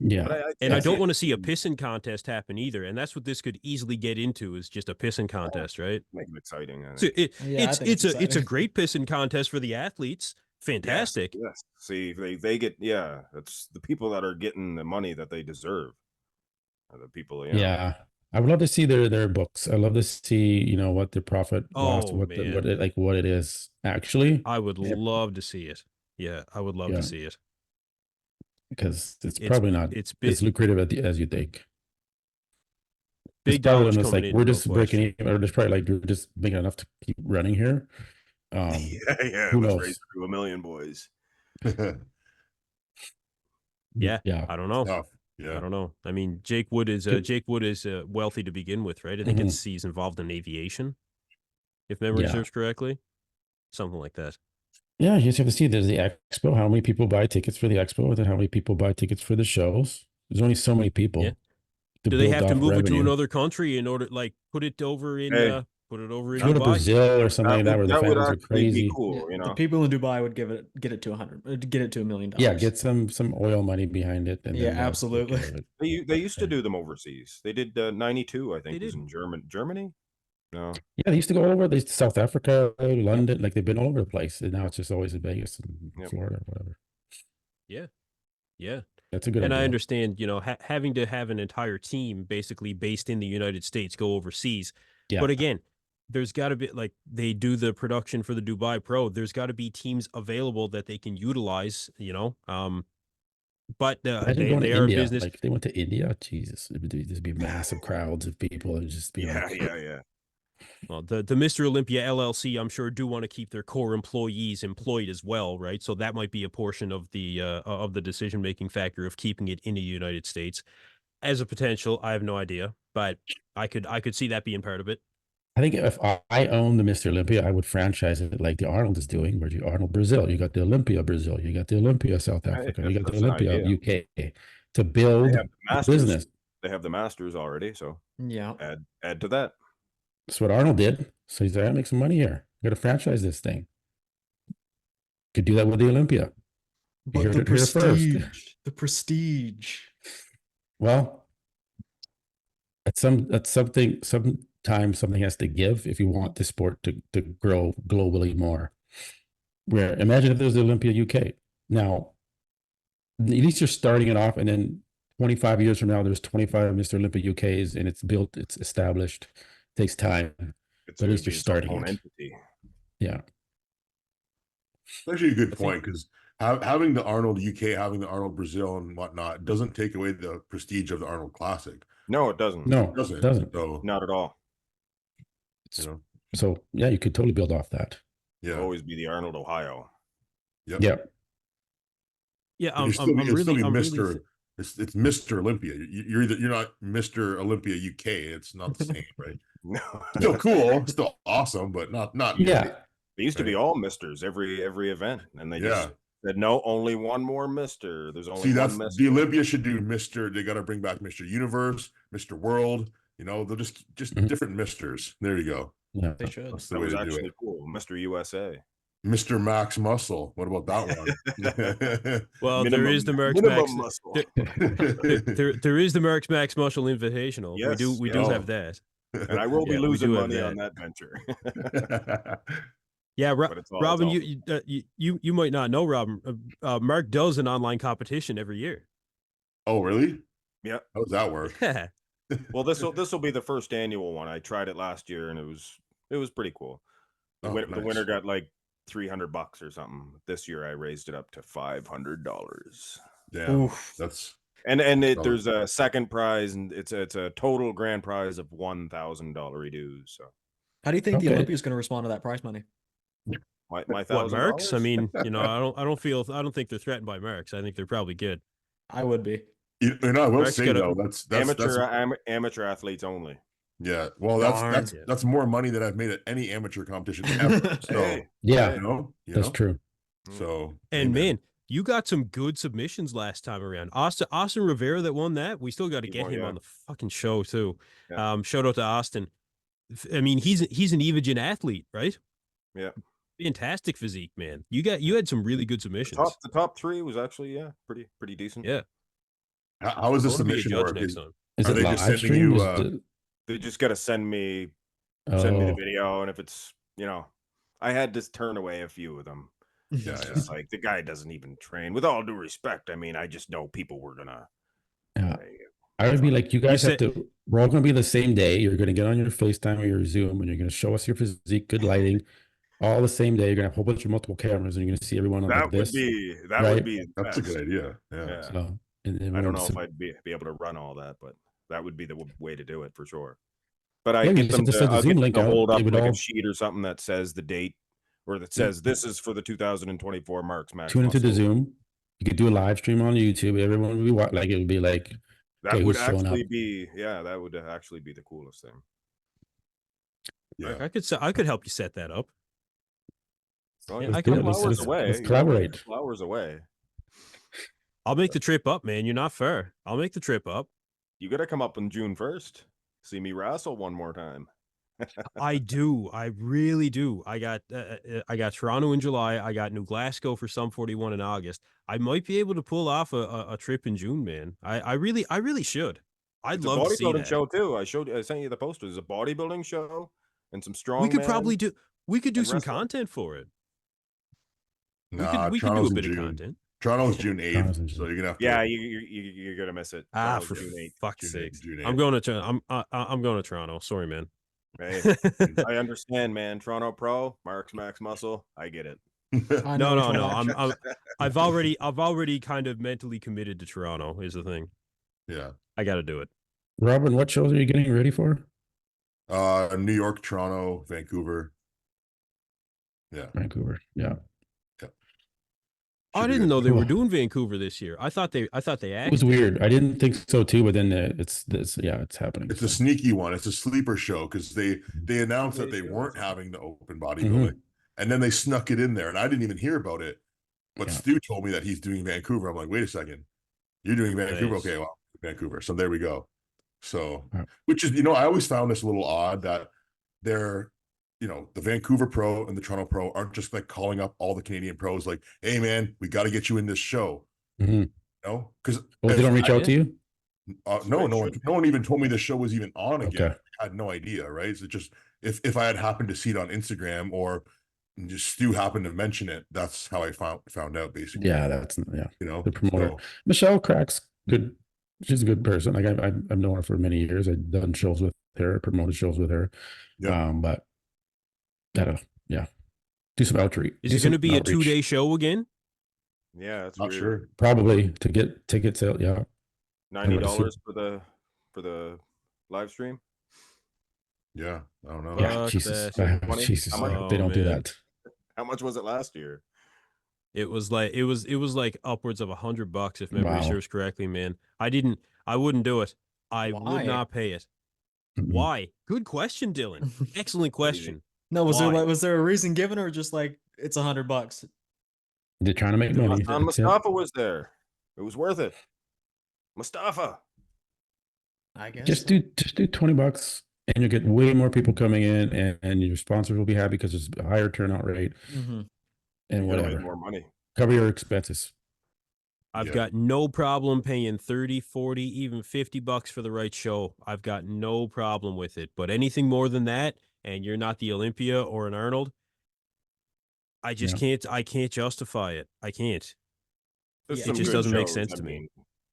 Yeah. But And I see don't it want to see a being- pissing contest happen either. And that's what this could easily get into, is just a pissing contest, right? Make it exciting. I So think. I think it's a exciting. great pissing contest for the athletes. Fantastic. Yes. See, they get, that's the people that are getting the money that they deserve. Are the people, you know. Yeah. I would love to see their books. I love to see, you know, what their profit loss, Oh, what man. it is actually. I would love to see it. Yeah, I would love to see it. Because it's probably not it's as lucrative as you think. Big it's probably dollars almost coming like in, we're no just breaking question. even, or just probably like we're just making enough to keep running here. Who knows? raised through 1 million boys. Yeah, Yeah. I don't know. Tough. Yeah. I don't know. I mean, Jake Wood is wealthy to begin with, right? I think he's involved in aviation, if memory serves correctly, something like that. Yeah, you just have to see. There's the expo. How many people buy tickets for the expo, and then how many people buy tickets for the shows? There's only so many people. Yeah. Do they have to move it to another country in order, like, put it over in go to Dubai? Brazil or something like that, where the families are crazy. Be cool, you know. The people in Dubai would get it to $1 million. Yeah, get some oil money behind it. And then absolutely. They used to do them overseas. They did 92, I think, was in Germany. No. Yeah, they used to go all over. They South Africa, London, like they've been all over the place. And now it's just always in Vegas and Florida, whatever. Yeah. Yeah. That's a good idea. I understand, you know, having to have an entire team basically based in the United States go overseas. Yeah. But again, there's got to be, like, they do the production for the Dubai Pro. There's got to be teams available that they can utilize, you know. But they are India. a business. Like if they went to India, Jesus, there'd be massive crowds of people. It'd just be yeah. Well, the Mr. Olympia LLC, I'm sure, do want to keep their core employees employed as well, right? So that might be a portion of the decision-making factor of keeping it in the United States as a potential. I have no idea, but I could see that being part of it. I think if I own the Mr. Olympia, I would franchise it like the Arnold is doing, where you Arnold Brazil, you got the Olympia Brazil, you got the Olympia South Africa, you got the Olympia UK, to build business. They have the masters already, so yeah, add to that. That's what Arnold did. So he's like, I make some money here. I got to franchise this thing. Could do that with the Olympia. But the prestige. Well, sometimes something has to give if you want the sport to grow globally more. Where imagine if there's the Olympia UK. Now, at least you're starting it off, and then 25 years from now, there's 25 Mr. Olympia UKs, and it's built, it's established. Takes time, but at least you're starting it. Entity. Yeah, it's actually a good point, because having the Arnold UK, having the Arnold Brazil and whatnot doesn't take away the prestige of the Arnold Classic. No, it doesn't. No, it doesn't. So, not at all. You know. So yeah, you could totally build off that. Yeah, it'll always be the Arnold Ohio. Yep. Yeah. Yeah, I'm really. It's Mr. Olympia. You're not Mr. Olympia UK. It's not the same, right? No, still cool, still awesome, but not. Yeah, they used to be all misters every event, and they just said no, only one more mister. There's only one mister. The Olympia should do Mr. They got to bring back Mr. Universe, Mr. World. You know, they'll just different misters. There you go. Yeah, they should. That was actually cool, Mr. USA. Mr. Max Muscle. What about that one? Well, there is the Marx Max Muscle. There is the Marx Max Muscle Invitational. Yes, we do have that. And I will be losing money on that venture. Yeah, Robin, you might not know, Robin. Mark does an online competition every year. Oh, really? Yeah. How does that work? Well, this will be the first annual one. I tried it last year, and it was pretty cool. The winner got like $300 or something. This year I raised it up to $500. Yeah, that's there's a second prize, and it's a total grand prize of $1,000 dues. So how do you think the Olympia is going to respond to that prize money? My $1,000. Marx? I mean, you know, I don't think they're threatened by Marx. I think they're probably good. I would be. You know, I will say though, that's amateur athletes only. Yeah, well, that's more money than I've made at any amateur competition ever. So yeah, you know, that's true. So man, You got some good submissions last time around. Austin Rivera that won that. We still got to get him on the fucking show too. Yeah. Shout out to Austin. I mean, he's an EPzeronine athlete, right? Yeah. Fantastic physique, man. You had some really good submissions. The top 3 was actually pretty decent. Yeah. How is the submission work? Is are it they live just sending stream? you? They just got to send me the video, and if it's I had to turn away a few of them. Yeah, It's like the guy doesn't even train. With all due respect, I mean, I just know people were gonna. Yeah. I would be like, you guys said- have to. We're all going to be the same day. You're going to get on your FaceTime or your Zoom, and you're going to show us your physique, good lighting, all the same day. You're going to have a whole bunch of multiple cameras, and you're going to see everyone on like this. That would be That's a good idea. Yeah. So, and I don't know if I'd be able to run all that, but that would be the way to do it for sure. But I get them to hold up like a sheet or something that says the date, or that says this is for the 2024 Marx Max. Tune into the Zoom. You could do a live stream on YouTube. Everyone would be like, it would be like that would actually be that would actually be the coolest thing. Yeah, I could help you set that up. Well, yeah, a couple hours away. Let's collaborate. A couple hours away. I'll make the trip up, man. You're not fair. I'll make the trip up. You got to come up on June 1st. See me wrestle one more time. I do. I really do. I got Toronto in July. I got New Glasgow for some 41 in August. I might be able to pull off a trip in June, man. I really should. I'd love to see that. Bodybuilding show too. I sent you the poster. There's a bodybuilding show and some strong. We could do some content for it. We could do a bit of content. Toronto's June 8th, so you're gonna have to. Yeah, you're gonna miss it. For fuck's sake! I'm going to Toronto. Sorry, man. Hey, I understand, man. Toronto Pro, Marx Max Muscle. I get it. No. I've already kind of mentally committed to Toronto. Is the thing. Yeah, I got to do it. Robin, what shows are you getting ready for? New York, Toronto, Vancouver. Yeah, Vancouver. Yeah. I didn't know they were doing Vancouver this year. I thought they actually. It was weird. I didn't think so too, but then it's happening. It's a sneaky one. It's a sleeper show because they announced that they weren't having the open bodybuilding, and then they snuck it in there, and I didn't even hear about it. But Stu told me that he's doing Vancouver. I'm like, wait a second, you're doing Vancouver? Okay, well, Vancouver. So there we go. So, which is, I always found this a little odd that they're. The Vancouver Pro and the Toronto Pro aren't just like calling up all the Canadian pros like, hey, man, we got to get you in this show. Mm-hmm. Because they don't reach out to you? No one even told me the show was even on again. Okay. I had no idea, right? So just if I had happened to see it on Instagram or just Stu happened to mention it, that's how I found out basically. Yeah, the promoter. So, Michelle Crack's good. She's a good person. Like I've known her for many years. I've done shows with her, promoted shows with her. Yeah. But gotta do some outreach. Is it going to be a 2-day show again? Yeah, it's not sure. Probably to get tickets out. Yeah, $90 for the live stream. Yeah, I don't know. Yeah, Jesus, I hope they don't do that. How much was it last year? It was like upwards of $100 if memory serves correctly, man. I wouldn't do it. I would not pay it. Why? Good question, Dylan. Excellent question. No, was there a reason given, or just like it's $100? They're trying to make money. Mustafa was there. It was worth it. Mustafa. I guess just do $20, and you'll get way more people coming in, and your sponsors will be happy because there's a higher turnout rate, and whatever. Make more money. Cover your expenses. I've got no problem paying 30, 40, even $50 for the right show. I've got no problem with it. But anything more than that, and you're not the Olympia or an Arnold, I just can't. I can't justify it. I can't. It just doesn't make sense to me.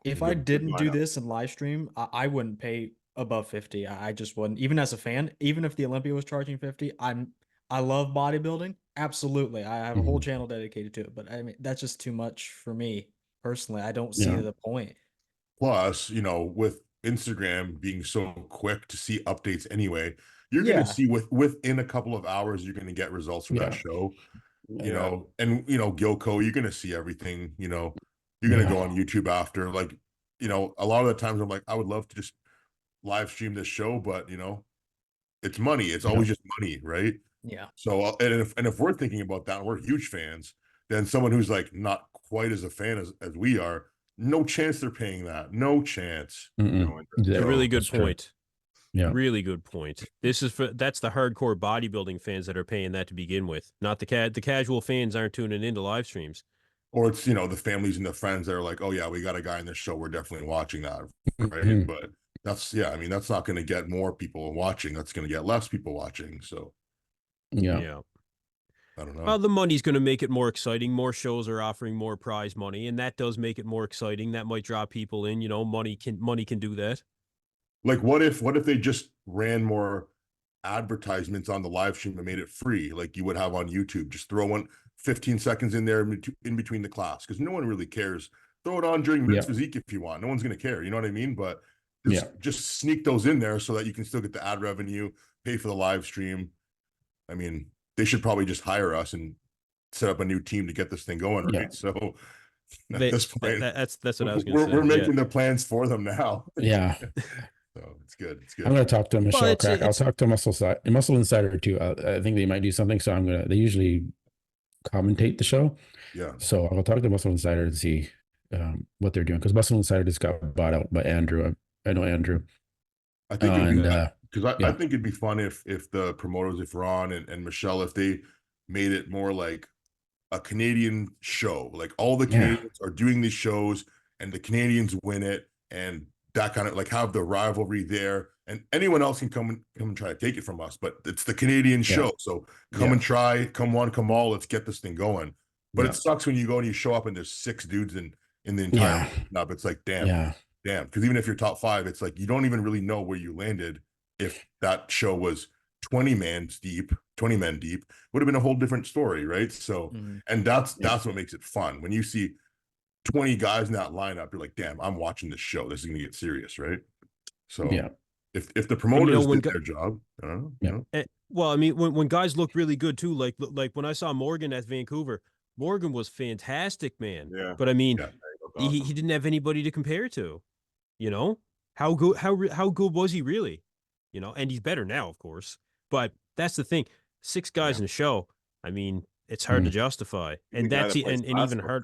If I didn't do this in live stream, I wouldn't pay above 50. I just wouldn't. Even as a fan, even if the Olympia was charging 50, I love bodybuilding. Absolutely, I have a whole channel dedicated to it. But I mean, that's just too much for me personally. I don't see the point. Plus, with Instagram being so quick to see updates anyway, you're going to see within a couple of hours, you're going to get results from that show, and, Gilco, you're going to see everything, you're going to go on YouTube after, like, a lot of the times I'm like, I would love to just live stream this show, but, it's money. It's always just money. Right. Yeah. So, and if we're thinking about that, we're huge fans, then someone who's like not quite as a fan as we are, no chance they're paying that. No chance. No It's a really good That's true. point. Yeah. Really good point. That's the hardcore bodybuilding fans that are paying that to begin with. Not the casual fans aren't tuning into live streams. Or it's, you know, the families and the friends that are like, oh yeah, we got a guy in this show, we're definitely watching that, right? Mhm. But that's, yeah, I mean, that's not going to get more people watching. That's going to get less people watching. So Yeah. I don't know. Well, the money's going to make it more exciting. More shows are offering more prize money, and that does make it more exciting. That might draw people in. You know, money can do that. Like, what if they just ran more advertisements on the live stream and made it free, like you would have on YouTube? Just throw 15 seconds in there in between the class, because no one really cares. Throw it on during mixed physique if you want. No one's going to care. You know what I mean? But just sneak those in there so that you can still get the ad revenue, pay for the live stream. I mean, they should probably just hire us and set up a new team to get this thing going, right? Yeah. So at this point, that's what I was going to say. We're making the plans for them now. Yeah. So it's good. It's good. I'm going to talk to Michelle Crack. I'll it's talk to Muscle Insider too. I think they might do something. So they usually commentate the show. Yeah. So I'll talk to Muscle Insider and see what they're doing, because Muscle Insider just got bought out by Andrew. I know Andrew. I think because yeah. I think it'd be fun if the promoters, if Ron and Michelle, if they made it more like a Canadian show, like all the Canadians are doing these shows and the Canadians win it, and that kind of like have the rivalry there, and anyone else can come and try to take it from us, but it's the Canadian show. So come and try, come one, come all, let's get this thing going. But it sucks when you go and you show up and there's 6 dudes in the entire lineup. It's like, damn. Because even if you're top 5, it's like you don't even really know where you landed. If that show was 20 men deep, would have been a whole different story, right? So, and that's what makes it fun. When you see 20 guys in that lineup, you're like, damn, I'm watching this show. This is gonna get serious, right? So if the promoters did their job, I don't know. Well, I mean, when guys look really good too, like when I saw Morgan at Vancouver, Morgan was fantastic, man. Yeah. But I mean, awesome. he didn't have anybody to compare to. You know, how good was he really? You know, and he's better now, of course. But that's the thing. 6 guys in a show. I mean, it's hard to justify, and that's and even hard.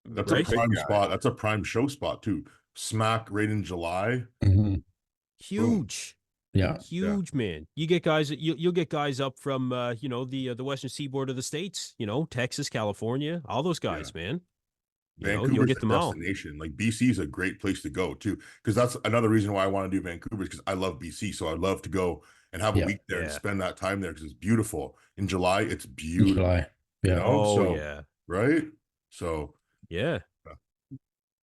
That's a prime spot. That's a prime show spot too. Smack right in July. Huge. Yeah. Huge, man. You get guys, you'll get guys up from you know, the western seaboard of the states, you know, Texas, California, all those guys, man. Vancouver's a destination. Like BC is a great place to go too, because that's another reason why I want to do Vancouver, because I love BC. So I'd love to go and have a week there and spend that time there, because it's beautiful. In July, it's beautiful. Yeah. You know? Right. So yeah.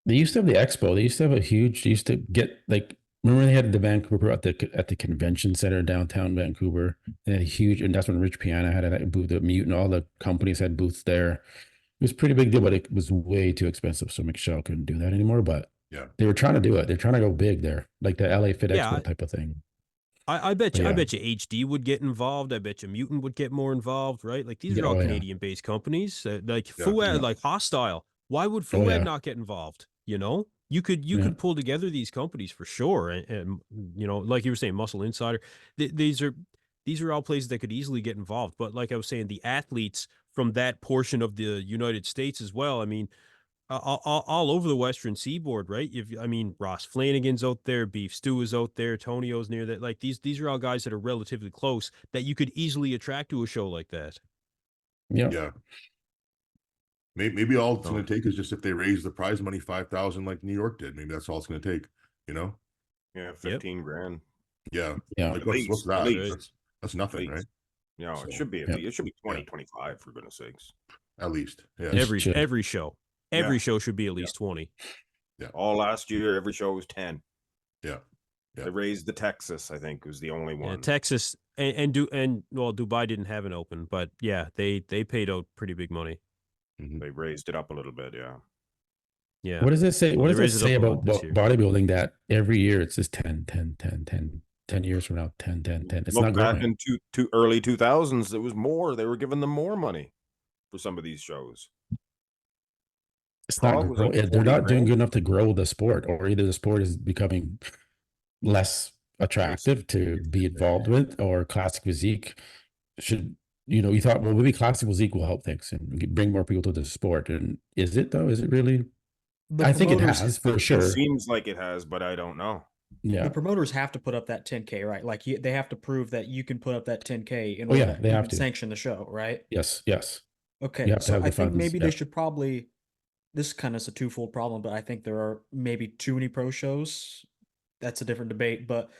They used to have the expo. They used to have they used to get, like, remember they had the Vancouver at the convention center downtown Vancouver. They had a huge, and that's when Rich Piana had a booth. The Mutant, all the companies had booths there. It was a pretty big deal, but it was way too expensive. So Michelle couldn't do that anymore. But they were trying to do it. They're trying to go big there, like the LA Fit Expo type of thing. I bet you HD would get involved. I bet you Mutant would get more involved, right? Like these are all Canadian-based companies. Like Fouad, like Hostile. Why would Fouad not get involved? You know, you could pull together these companies for sure, and you know, like you were saying, Muscle Insider. These are all places that could easily get involved. But like I was saying, the athletes from that portion of the United States as well. I mean, all over the Western Seaboard, right? I mean, Ross Flanagan's out there, Beef Stew is out there, Tonio's near that. Like these are all guys that are relatively close that you could easily attract to a show like that. Yeah. Maybe all it's going to take is just if they raise the prize money 5,000 like New York did. Maybe that's all it's going to take. You know? Yeah, 15 grand. Yeah. Yeah. Like, what's that? That's nothing, right? No, it should be. It should be 20, 25 for goodness sakes. At least, yeah. Every show should be at least 20. Yeah. All last year, every show was 10. Yeah. They raised the Texas, I think, was the only one. Texas and Dubai didn't have an open, but yeah, they paid out pretty big money. They raised it up a little bit, yeah. What does it say? What does it say about bodybuilding that every year it's just 10 years from now, 10. It's not growing. Back in early 2000s, it was more. They were giving them more money for some of these shows. It's not they're not doing good enough to grow the sport, or either the sport is becoming less attractive to be involved with, or classic physique should you thought, well, maybe Classic was equal help things and we could bring more people to the sport. And is it though? Is it really? The I think it promoters, has for It sure. seems like it has, but I don't know. Yeah. the promoters have to put up that 10K, right? Like they have to prove that you can put up that 10K in Oh, order yeah, to they have even to. sanction the show, right? Yes. Yes. You Okay, have to so have I the think funds. maybe Yeah. they should probably. This kind of is a twofold problem, but I think there are maybe too many pro shows. That's a different debate, but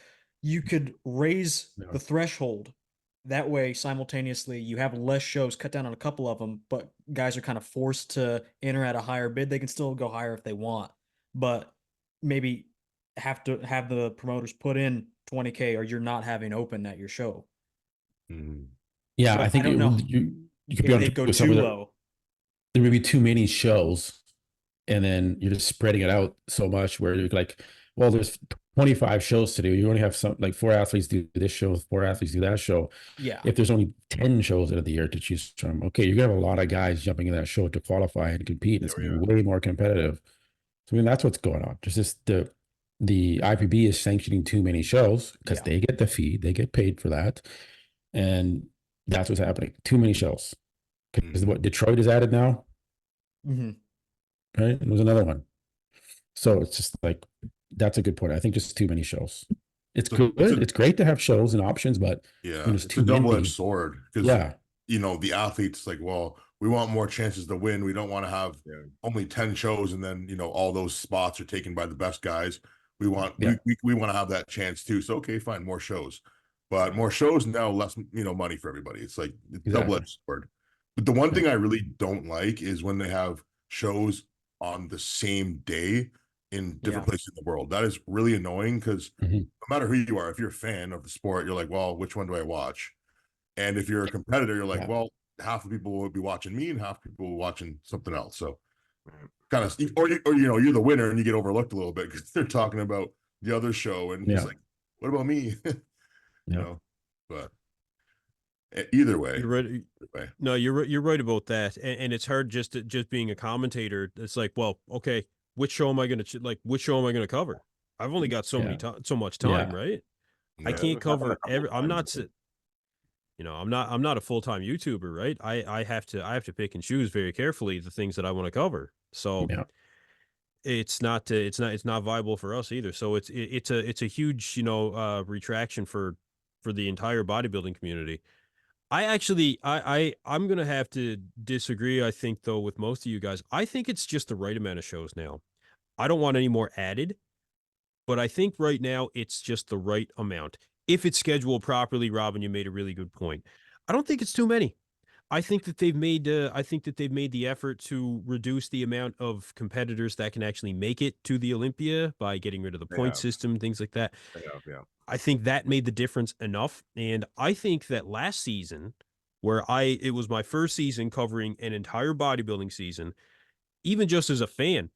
you could raise Yeah. the threshold. That way, simultaneously, you have less shows, cut down on a couple of them, but guys are kind of forced to enter at a higher bid. They can still go higher if they want, but maybe have to have the promoters put in 20K or you're not having open at your show. Yeah, But I think I don't know you could be if on they'd go with too somewhere low. there may be too many shows, and then you're just spreading it out so much where you're like, well, there's 25 shows to do. You only have some like 4 athletes do this show, 4 athletes do that show. Yeah. If there's only 10 shows out of the year to choose from, okay, you're gonna have a lot of guys jumping in that show to qualify and compete. And it's gonna be way more competitive. So I mean, that's what's going on. There's just the IPB is sanctioning too many shows because they get the fee, they get paid for that, and that's what's happening. Too many shows. Because what Detroit is added now, right? There's another one. So it's just like, that's a good point. I think just too many shows. It's good. It's great to have shows and options, but yeah, when it's a double-edged sword because the athletes like, well, we want more chances to win. We don't want to have only 10 shows and then all those spots are taken by the best guys. We want we want to have that chance too. So okay, fine, more shows, but more shows now, less money for everybody. It's like double-edged sword. But the one thing I really don't like is when they have shows on the same day in different places in the world. That is really annoying because no matter who you are, if you're a fan of the sport, you're like, well, which one do I watch? And if you're a competitor, you're like, well, half the people will be watching me and half the people will be watching something else. So kind of, or you're the winner and you get overlooked a little bit because they're talking about the other show and it's like, what about me? But either way, you're right. No, you're right about that, and it's hard just being a commentator. It's like, well, okay, which show am I going to which show am I going to cover? I've only got so much time, right? I can't cover every. I'm not, I'm not a full-time YouTuber, right? I have to pick and choose very carefully the things that I want to cover. So it's not viable for us either. So it's a huge retraction for the entire bodybuilding community. I'm gonna have to disagree, I think, though, with most of you guys. I think it's just the right amount of shows now. I don't want any more added, but I think right now it's just the right amount. If it's scheduled properly, Robin, you made a really good point. I don't think it's too many. I think that they've made the effort to reduce the amount of competitors that can actually make it to the Olympia by getting rid of the point system, things like that. I think that made the difference enough. And I think that last season, where it was my first season covering an entire bodybuilding season, even just as a fan,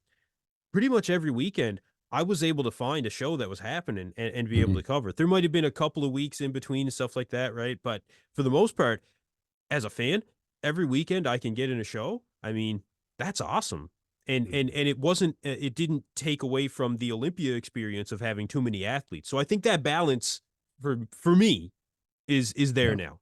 pretty much every weekend, I was able to find a show that was happening and be able to cover it. There might have been a couple of weeks in between and stuff like that, right? But for the most part, as a fan, every weekend I can get in a show. I mean, that's awesome. And it didn't take away from the Olympia experience of having too many athletes. So I think that balance for me is there now.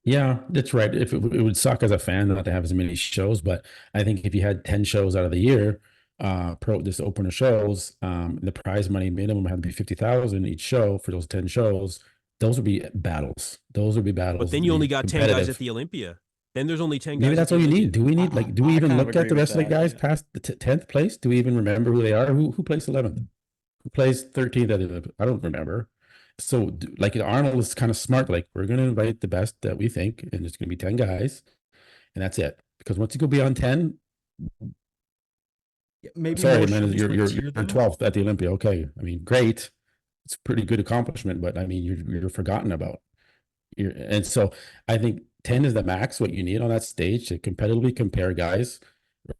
Yeah, that's right. If it would suck as a fan not to have as many shows, but I think if you had 10 shows out of the year, this opener shows, the prize money minimum had to be 50,000 each show for those 10 shows. Those would be battles. But then you only got 10 guys at the Olympia. Then there's only 10 guys. Maybe that's all you need. Do we need do we even look at the rest of the guys past the 10th place? Do we even remember who they are? Who plays 11th? Who plays 13th at the Olympia? I don't remember. So like Arnold is kind of smart. Like, we're going to invite the best that we think, and it's going to be 10 guys, and that's it. Because once you go beyond 10, maybe sorry, man, you're 12th at the Olympia. Okay, I mean, great. It's a pretty good accomplishment, but I mean, you're forgotten about. And so I think 10 is the max, what you need on that stage to competitively compare guys,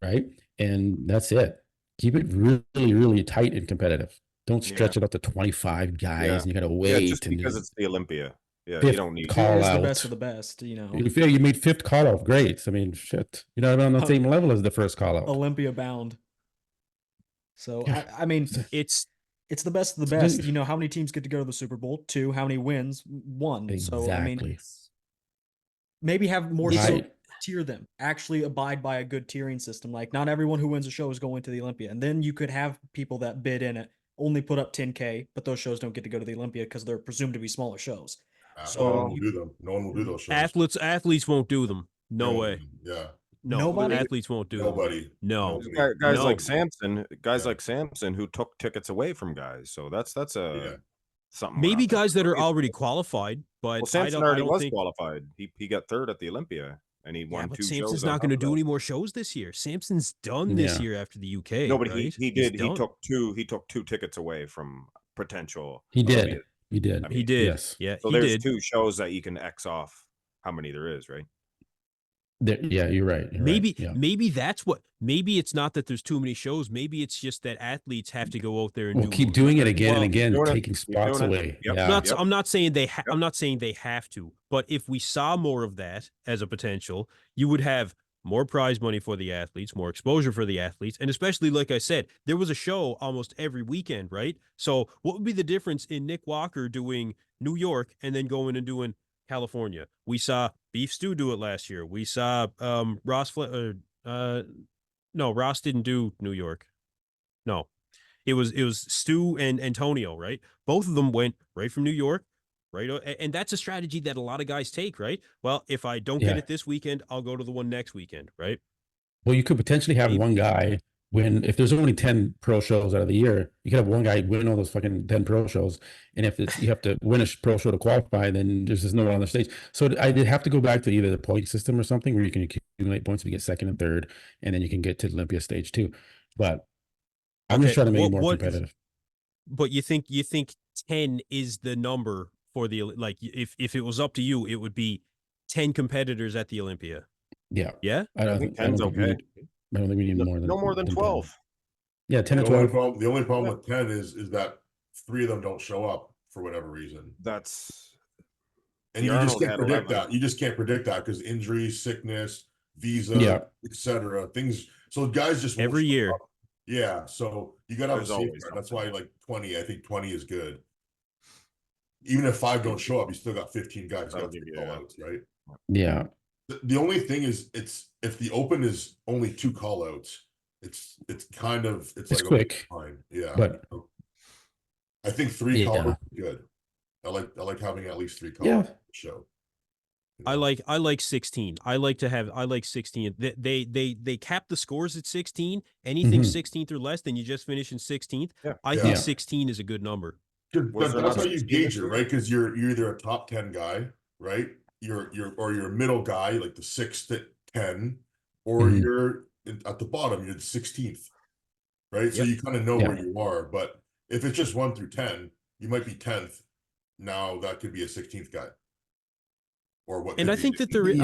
right? And that's it. Keep it really, really tight and competitive. Don't stretch it out to 25 guys and you got to wait. Yeah, just because it's the Olympia. Yeah, you don't need call out. The best of the best, You feel you made 5th call out. Great. I mean, shit. You're not on the same level as the first call out. Olympia bound. So, I mean, it's the best of the best. You know, how many teams get to go to the Super Bowl? 2. How many wins? 1. Exactly. So, I mean, maybe have more Right. tier them, actually abide by a good tiering system. Like not everyone who wins a show is going to the Olympia. And then you could have people that bid in it only put up 10K, but those shows don't get to go to the Olympia because they're presumed to be smaller shows. No one will do them. No one will do those shows. Athletes won't do them. No way. Yeah. No, nobody. athletes won't do Nobody. them. No. Guys No. like Samson, like Samson who took tickets away from guys. So that's something. Maybe guys that are already qualified, but well, Samson already was think... qualified. He got third at the Olympia and he won 2 shows. Samson's not going to do any more shows this year. Samson's done this year after the UK. No, but right? he did. He took 2 tickets away from potential. He did. He did. I mean, he did. Yes. Yeah. So there's 2 shows that you can X off how many there is, right? Yeah, you're right. Maybe that's what. Maybe it's not that there's too many shows. Maybe it's just that athletes have to go out there and keep doing it again and again, taking spots away. Yep. Yeah. I'm not saying they. I'm not saying they have to. But if we saw more of that as a potential, you would have more prize money for the athletes, more exposure for the athletes, and especially, like I said, there was a show almost every weekend, right? So what would be the difference in Nick Walker doing New York and then going and doing California? We saw Beef Stew do it last year. We saw Ross didn't do New York. No. It was Stu and Antonio, right? Both of them went right from New York, right? And that's a strategy that a lot of guys take, right? Well, if I don't get it this weekend, I'll go to the one next weekend, right? Well, you could potentially have one guy win. If there's only 10 pro shows out of the year, you could have one guy win all those fucking 10 pro shows. And if you have to win a pro show to qualify, then there's just no one on the stage. So I did have to go back to either the point system or something where you can accumulate points if you get second and third, and then you can get to the Olympia stage too. But I'm just trying to make it more competitive. But you think 10 is the number for the, like, if it was up to you, it would be 10 competitors at the Olympia. Yeah. Yeah. I don't think 10's okay. I don't think we need more than 12. Yeah, 10 or 12. The only problem with 10 is that 3 of them don't show up for whatever reason. And you just can't predict that. You just can't predict that because injury, sickness, visa, etc. Things. So guys just every year. Up. Yeah. So you got to have a safeguard. That's why, like 20, I think 20 is good. Even if 5 don't show up, you still got 15 guys got to call outs, right? Yeah. The only thing is, if the open is only 2 call outs, it's kind of it's like quick. Fine. Yeah. But I think 3 call outs is good. I like having at least 3 call outs on the show. I like 16. I like 16. They cap the scores at 16. Anything 16th or less, then you just finish in 16th. Yeah. I think 16 is a good number. That's how you gauge it, right? Because you're either a top 10 guy, right? You're a middle guy, like the 6th to 10, or you're at the bottom, you're the 16th, right? So you kind of know where you are. But if it's just 1 through 10, you might be 10th. Now that could be a 16th guy. Or what? And I think that there is,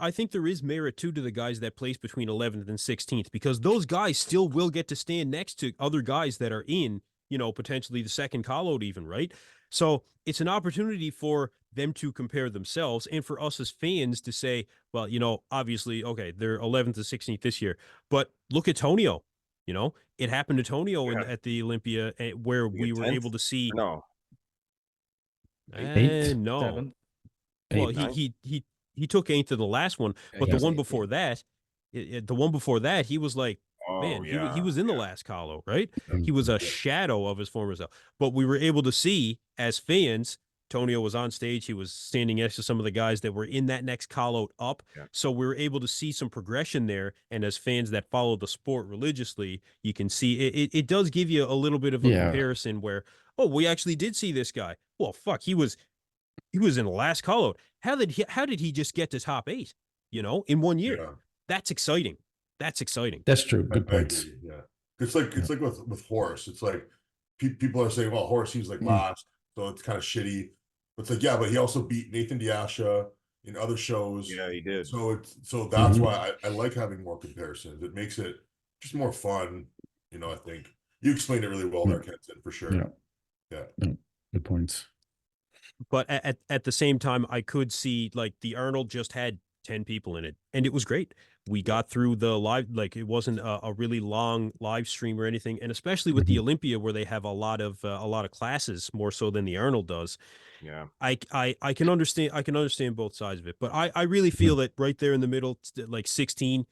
I think there is merit too to the guys that place between 11th and 16th, because those guys still will get to stand next to other guys that are in, potentially the second call out even, right? So it's an opportunity for them to compare themselves and for us as fans to say, well, obviously, okay, they're 11th to 16th this year, but look at Tonio. It happened to Tonio at the Olympia where we were able to see. No. 8th? No. 7th. Well, he took 8th in the last one, but the one before that, he was like, he was in the last call out, right? He was a shadow of his former self. But we were able to see as fans, Tonio was on stage. He was standing next to some of the guys that were in that next call out up. Yeah. So we were able to see some progression there. And as fans that follow the sport religiously, you can see it does give you a little bit of a comparison where, oh, we actually did see this guy. Well, fuck, he was in the last call out. How did he just get to top 8, in 1 year? Yeah. That's exciting. That's true. Good points. Yeah. It's like with Horace. It's like people are saying, well, Horace, he was like last, so it's kind of shitty. But it's like, yeah, but he also beat Nathan Diasha in other shows. Yeah, he did. So that's why I like having more comparisons. It makes it just more fun. I think you explained it really well there, Kenton, for sure. Yeah. Good points. But at the same time, I could see, like, the Arnold just had 10 people in it, and it was great. We got through the live, like it wasn't a really long live stream or anything, and especially with the Olympia where they have a lot of classes, more so than the Arnold does. Yeah, I can understand both sides of it, but I really feel that right there in the middle, like 16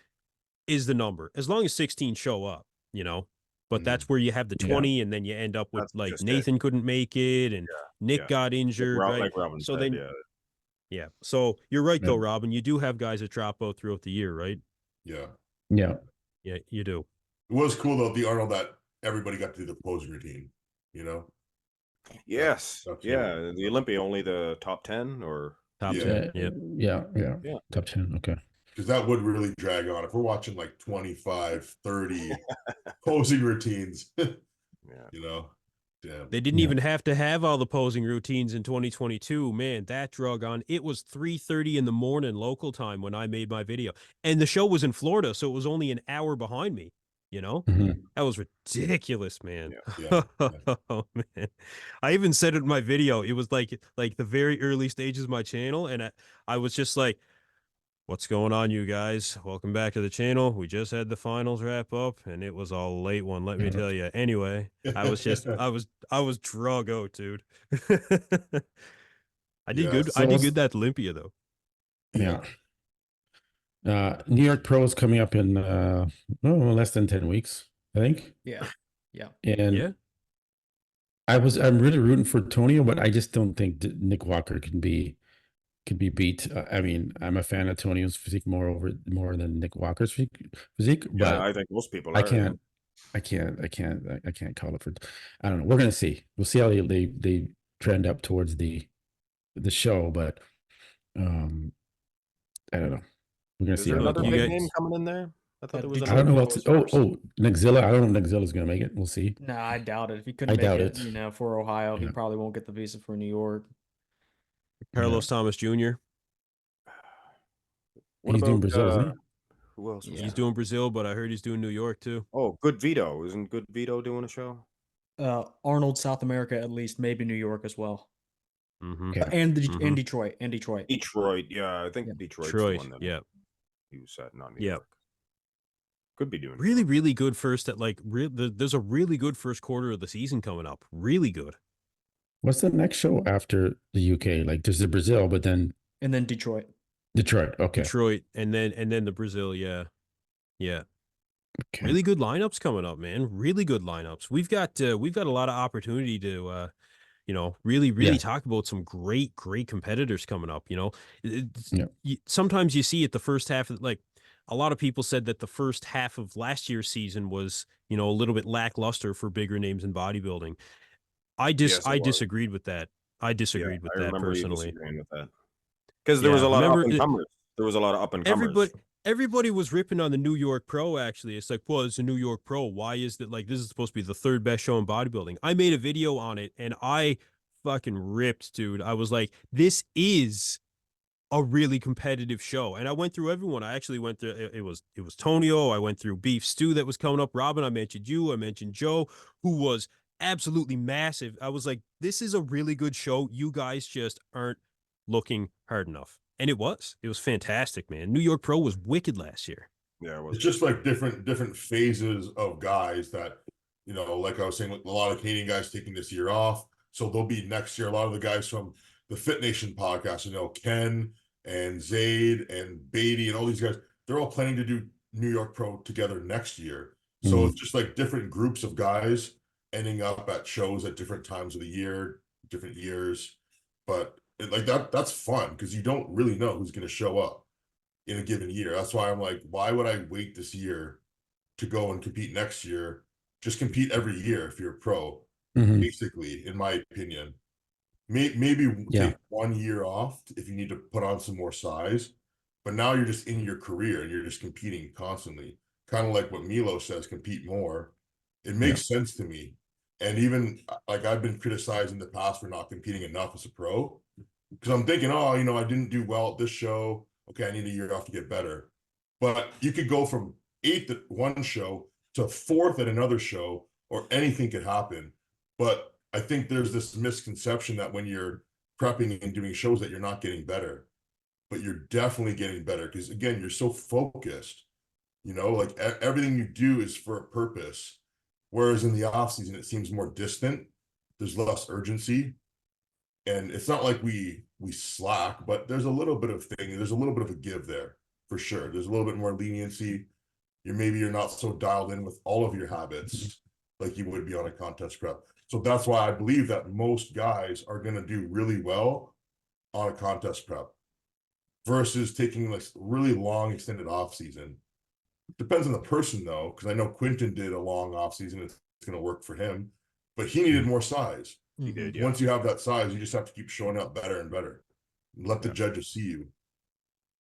is the number, as long as 16 show up, you know. But that's where you have the 20, and then you end up with that's like just Nathan couldn't make it, and Nick got like injured, right? like Robin So said, then, yeah. So you're right though, Robin. You do have guys that drop out throughout the year, right? Yeah. Yeah. Yeah, you do. It was cool though, the Arnold, that everybody got to do the posing routine, you know? yes, That's yeah. really The Olympia, only the top 10 or Top Yeah. 10. Yeah. Yeah. Top 10. Okay. because that would really drag on. If we're watching like 25, 30 posing routines, yeah. you know, damn. They didn't even have to have all the posing routines in 2022. Man, that drug on. It was 3:30 in the morning local time when I made my video. And the show was in Florida, so it was only an hour behind me, you know? That was ridiculous, man. Yeah. Oh man. I even said it in my video. It was like the very early stages of my channel, and I was just like, what's going on, you guys? Welcome back to the channel. We just had the finals wrap up, and it was a late one, let me tell you. Anyway, I was drug out, dude. I did good. I did good that Olympia though. Yeah. New York Pro is coming up in less than 10 weeks, I think. Yeah. And I'm really rooting for Tonio, but I just don't think Nick Walker can be beat. I mean, I'm a fan of Tonio's physique more than Nick Walker's physique, but I think most people I are. can't call it for. I don't know. We're gonna see. We'll see how they trend up towards the show, but I don't know. We're gonna Is see there how another that big goes. name coming in there? I thought there was I don't know another. Nexzilla. I don't know if Nexzilla's gonna make it. We'll see. No, I doubt it. If he couldn't make it, you know, for Ohio, he probably won't get the visa for New York. Carlos Thomas Jr. He's doing Brazil, isn't he? Who else? He's doing Brazil, but I heard he's doing New York too. Oh, Good Vito. Isn't Good Vito doing a show? Arnold, South America, at least, maybe New York as well. And Detroit. Detroit, yeah. I think Detroit's the one that he was setting on New York. Could be doing really good first at there's a really good first quarter of the season coming up. Really good. What's the next show after the UK? Like there's the Brazil, but then Detroit. Okay. Detroit and then the Brazil, yeah. Okay. Really good lineups coming up, man. Really good lineups. We've got a lot of opportunity to really talk about some great competitors coming up, you know. Sometimes you see it the first half of, like, a lot of people said that the first half of last year's season was, you know, a little bit lackluster for bigger names in bodybuilding. I disagreed with that. I disagreed with that personally. Because there was a lot of up and comers. There was a lot of up and comers. Everybody was ripping on the New York Pro, actually. It's like, well, it's a New York Pro. Why is that? Like, this is supposed to be the third best show in bodybuilding. I made a video on it, and I fucking ripped, dude. I was like, this is a really competitive show. And I went through everyone. I actually went through, it was Tonio. I went through Beef Stew that was coming up. Robin, I mentioned you. I mentioned Joe, who was absolutely massive. I was like, this is a really good show. You guys just aren't looking hard enough. And it was fantastic, man. New York Pro was wicked last year. Yeah, it was. It's just like different phases of guys that, you know, like I was saying, a lot of Canadian guys taking this year off. So they'll be next year. A lot of the guys from the Fit Nation podcast, you know, Ken and Zaid and Beatty and all these guys, they're all planning to do New York Pro together next year. So it's just like different groups of guys ending up at shows at different times of the year, different years. But like that's fun because you don't really know who's going to show up in a given year. That's why I'm like, why would I wait this year to go and compete next year? Just compete every year if you're a pro, basically, in my opinion. Maybe take 1 year off if you need to put on some more size. But now you're just in your career and you're just competing constantly. Kind of like what Milos says, compete more. It makes sense to me. And even like I've been criticized in the past for not competing enough as a pro. Because I'm thinking, oh, you know, I didn't do well at this show. Okay, I need a year off to get better. But you could go from 8th at one show to 4th at another show, or anything could happen. But I think there's this misconception that when you're prepping and doing shows that you're not getting better. but you're definitely getting better because, again, you're so focused, you know, like everything you do is for a purpose. Whereas in the off season, it seems more distant. There's less urgency. And it's not like we slack, but there's a little bit of there's a little bit of a give there for sure. There's a little bit more leniency. You're not so dialed in with all of your habits like you would be on a contest prep. So that's why I believe that most guys are going to do really well on a contest prep versus taking like really long extended off season. Depends on the person though, because I know Quinton did a long off season. It's going to work for him, but he needed more size. He did. Yeah. Once you have that size, you just have to keep showing up better and better. Let the judges see you.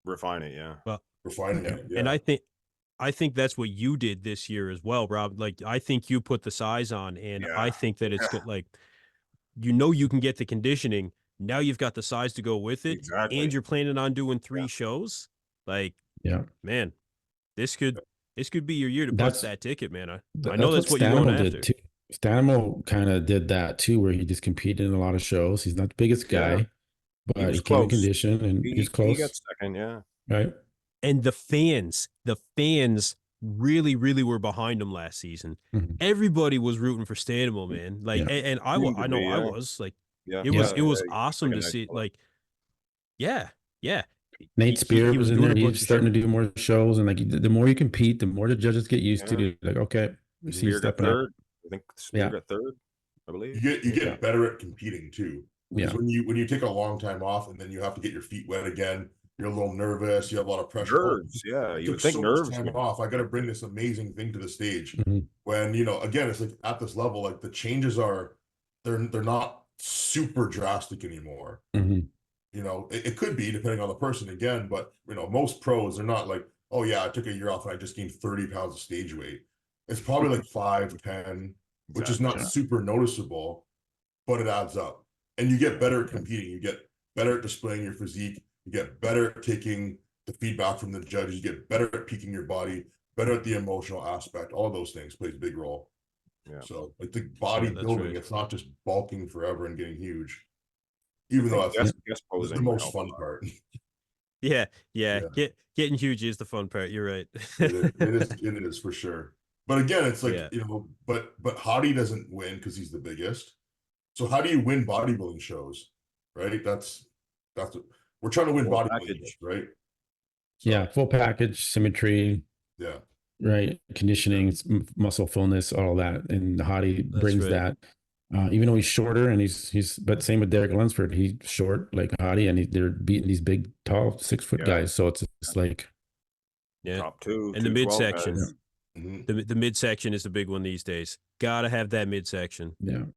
Refine it. Yeah. Well, refining it. Yeah. And I think that's what you did this year as well, Rob. Like, I think you put the size on, and I think that it's good. Like, you know, you can get the conditioning. Now you've got the size to go with it, and you're planning on doing 3 shows. Like, man, this could be your year to punch that ticket, man. I know that's what you're going after. Too. Stanimal kind of did that too, where he just competed in a lot of shows. He's not the biggest guy, but he came in condition and he's close. He got second, right. And the fans really, really were behind him last season. Everybody was rooting for Stanimal, man. Like, and I know I was like, it was awesome to see. Like, Nate Spear was in there. He's starting to do more shows, and like the more you compete, the more the judges get used to it. Like, okay, we see you stepping up. I think Spear got third, I believe. You get better at competing too. Because when you take a long time off and then you have to get your feet wet again, you're a little nervous. You have a lot of pressure. Nerves, you would think nerves. Time off. I got to bring this amazing thing to the stage. When again, it's like at this level, like the changes are, they're not super drastic anymore. You know, it could be depending on the person again, but most pros are not like, oh yeah, I took a year off and I just gained 30 pounds of stage weight. It's probably like 5, 10, which is not super noticeable, but it adds up. And you get better at competing. You get better at displaying your physique. You get better at taking the feedback from the judges. You get better at peaking your body, better at the emotional aspect. All of those things plays a big role. So like the bodybuilding, it's not just bulking forever and getting huge. Even though that's the most fun part. Getting huge is the fun part. You're right. It is for sure. But again, it's like, but Hadi doesn't win because he's the biggest. So how do you win bodybuilding shows? Right? That's what we're trying to win bodybuilding shows, right? So, full package, symmetry. Right. Conditioning, muscle fullness, all that. And Hadi brings that. Even though he's shorter and but same with Derek Lunsford, he's short like Hadi, and they're beating these big, tall 6-foot guys. So it's like top 2 and the midsection. The midsection is the big one these days. Gotta have that midsection. And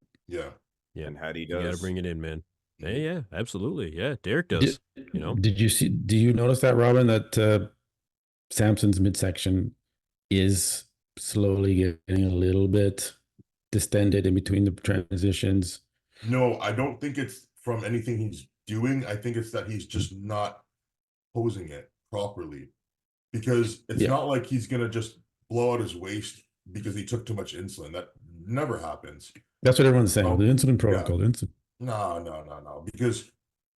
Hadi does. You gotta bring it in, man. Yeah, absolutely. Yeah, Derek does. Do you notice that, Robin, that Samson's midsection is slowly getting a little bit distended in between the transitions? No, I don't think it's from anything he's doing. I think it's that he's just not posing it properly, because it's not like he's gonna just blow out his waist because he took too much insulin. That never happens. That's what everyone's saying. The insulin protocol. No, because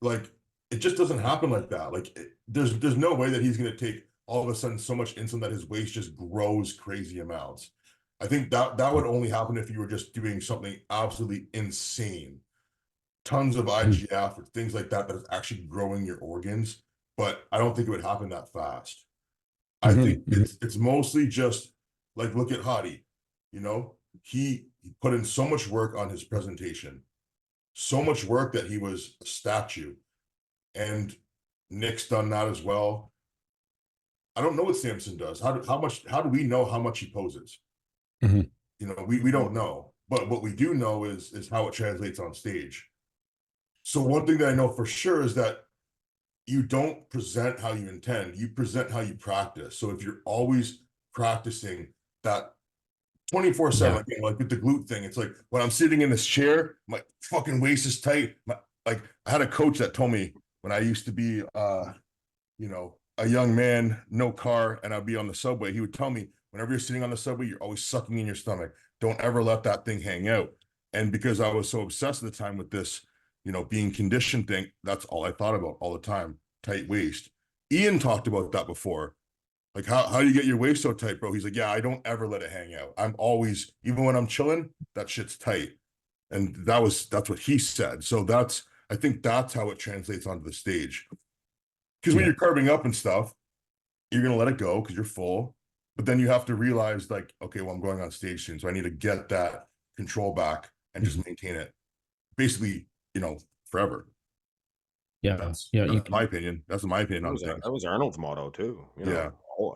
like it just doesn't happen like that. Like there's no way that he's gonna take all of a sudden so much insulin that his waist just grows crazy amounts. I think that would only happen if you were just doing something absolutely insane, tons of IGF or things like that is actually growing your organs. But I don't think it would happen that fast. I think it's mostly just like, look at Hadi. He put in so much work on his presentation, so much work that he was a statue, and Nick's done that as well. I don't know what Samson does. How do we know how much he poses? We don't know, but what we do know is how it translates on stage. So one thing that I know for sure is that you don't present how you intend, you present how you practice. So if you're always practicing that 24/7, like with the glute thing, it's like when I'm sitting in this chair, my fucking waist is tight. Like I had a coach that told me when I used to be a young man, no car, and I'd be on the subway, he would tell me, whenever you're sitting on the subway, you're always sucking in your stomach. Don't ever let that thing hang out. And because I was so obsessed at the time with this, being conditioned thing, that's all I thought about all the time. tight waist. Ian talked about that before. Like, how do you get your waist so tight, bro? He's like, yeah, I don't ever let it hang out. I'm always, even when I'm chilling, that shit's tight. And that's what he said. So I think that's how it translates onto the stage. Because when you're carving up and stuff, you're going to let it go because you're full. But then you have to realize, like, okay, well, I'm going on stage soon. So I need to get that control back and just maintain it basically, forever. Yeah. That's Yeah. my opinion. That's my opinion on things. That was Arnold's motto too. Yeah.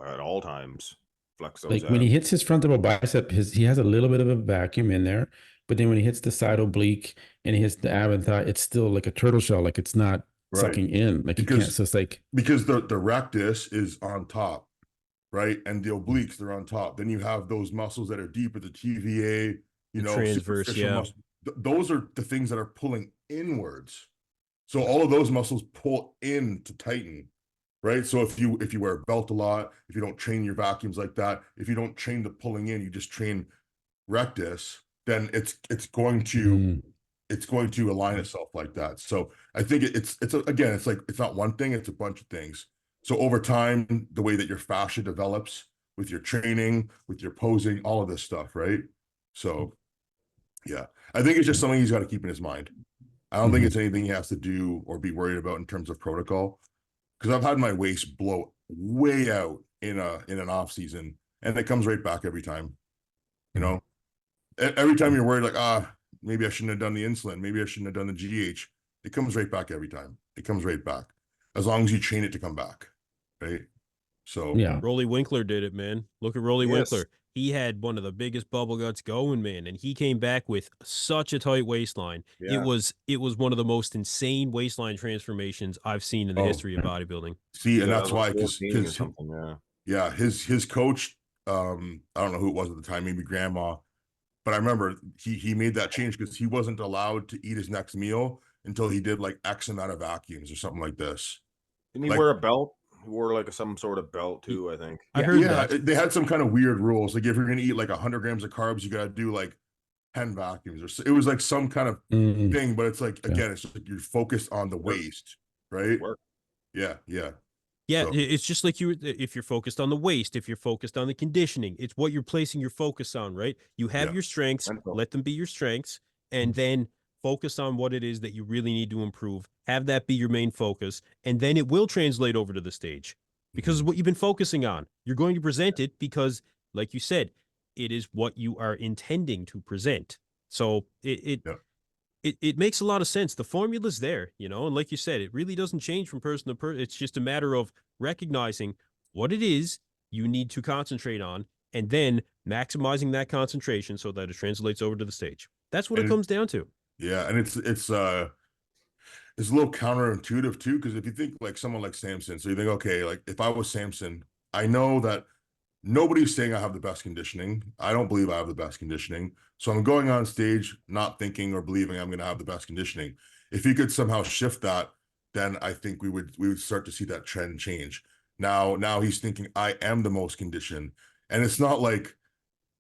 At all times, flex those Like abs. when he hits his frontal bicep, he has a little bit of a vacuum in there, but then when he hits the side oblique and he hits the ab and thigh, it's still like a turtle shell, like it's not sucking in. Like you can't. So it's like because the rectus is on top, right, and the obliques they're on top. Then you have those muscles that are deeper, the TVA, transverse, muscle. Those are the things that are pulling inwards. So all of those muscles pull in to tighten, right? So if you wear a belt a lot, if you don't train your vacuums like that, if you don't train the pulling in, you just train rectus, then it's going to align itself like that. So I think again, it's like, it's not one thing, it's a bunch of things. So over time, the way that your fascia develops with your training, with your posing, all of this stuff, right? So yeah, I think it's just something he's got to keep in his mind. I don't think it's anything he has to do or be worried about in terms of protocol. Because I've had my waist blow way out in an off season, and it comes right back every time. Every time you're worried, like, maybe I shouldn't have done the insulin, maybe I shouldn't have done the GH. It comes right back every time. It comes right back, as long as you train it to come back, right? So yeah, Rolly Winkler did it, man. Look at Rolly Winkler. He had one of the biggest bubble guts going, man, and he came back with such a tight waistline. Yeah. It was one of the most insane waistline transformations I've seen in the history of bodybuilding. See, and that's why, because his coach, I don't know who it was at the time, maybe grandma, but I remember he made that change because he wasn't allowed to eat his next meal until he did like X amount of vacuums or something like this. Didn't he wear a belt? He wore like some sort of belt too, I think. I heard that. They had some kind of weird rules. Like if you're gonna eat like 100 grams of carbs, you gotta do like 10 vacuums, or it was like some kind of thing. But it's like, again, it's just like you're focused on the waist, right? Yeah. So. It's just like if you're focused on the waist, if you're focused on the conditioning, it's what you're placing your focus on, right? You have your strengths, let them be your strengths, and then focus on what it is that you really need to improve. Have that be your main focus, and then it will translate over to the stage because of what you've been focusing on. You're going to present it because, like you said, it is what you are intending to present. So it makes a lot of sense. The formula's there, and like you said, it really doesn't change from person to person. It's just a matter of recognizing what it is you need to concentrate on and then maximizing that concentration so that it translates over to the stage. That's what it comes down to. Yeah, and it's a little counterintuitive too, because if you think like someone like Samson, so you think, okay, like if I was Samson, I know that nobody's saying I have the best conditioning. I don't believe I have the best conditioning. So I'm going on stage not thinking or believing I'm going to have the best conditioning. If you could somehow shift that, then I think we would start to see that trend change. Now he's thinking I am the most conditioned. And it's not like,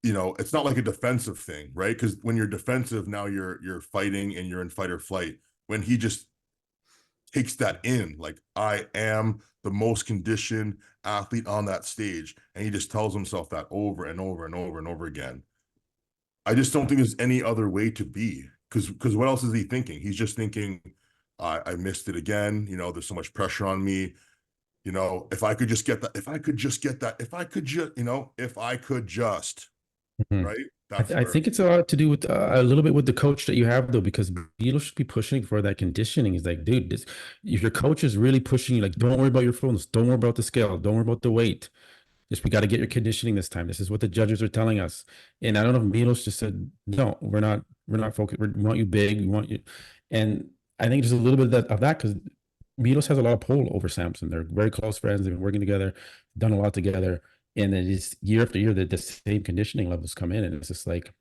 it's not like a defensive thing, right? Because when you're defensive, now you're fighting and you're in fight or flight. When he just takes that in, like, I am the most conditioned athlete on that stage, and he just tells himself that over and over and over and over again. I just don't think there's any other way to be, because what else is he thinking? He's just thinking, I missed it again. There's so much pressure on me. If I could just get that, if I could just, right? I think it's a lot to do with a little bit with the coach that you have, though, because Milos should be pushing for that conditioning. He's like, dude, if your coach is really pushing you, like, don't worry about your phones, don't worry about the scale, don't worry about the weight. We got to get your conditioning this time. This is what the judges are telling us. And I don't know if Milos just said, no, we're not focused. We want you big. We want you. And I think there's a little bit of that because Milos has a lot of pull over Samson. They're very close friends. They've been working together, done a lot together. And then it's year after year that the same conditioning levels come in. And it's just like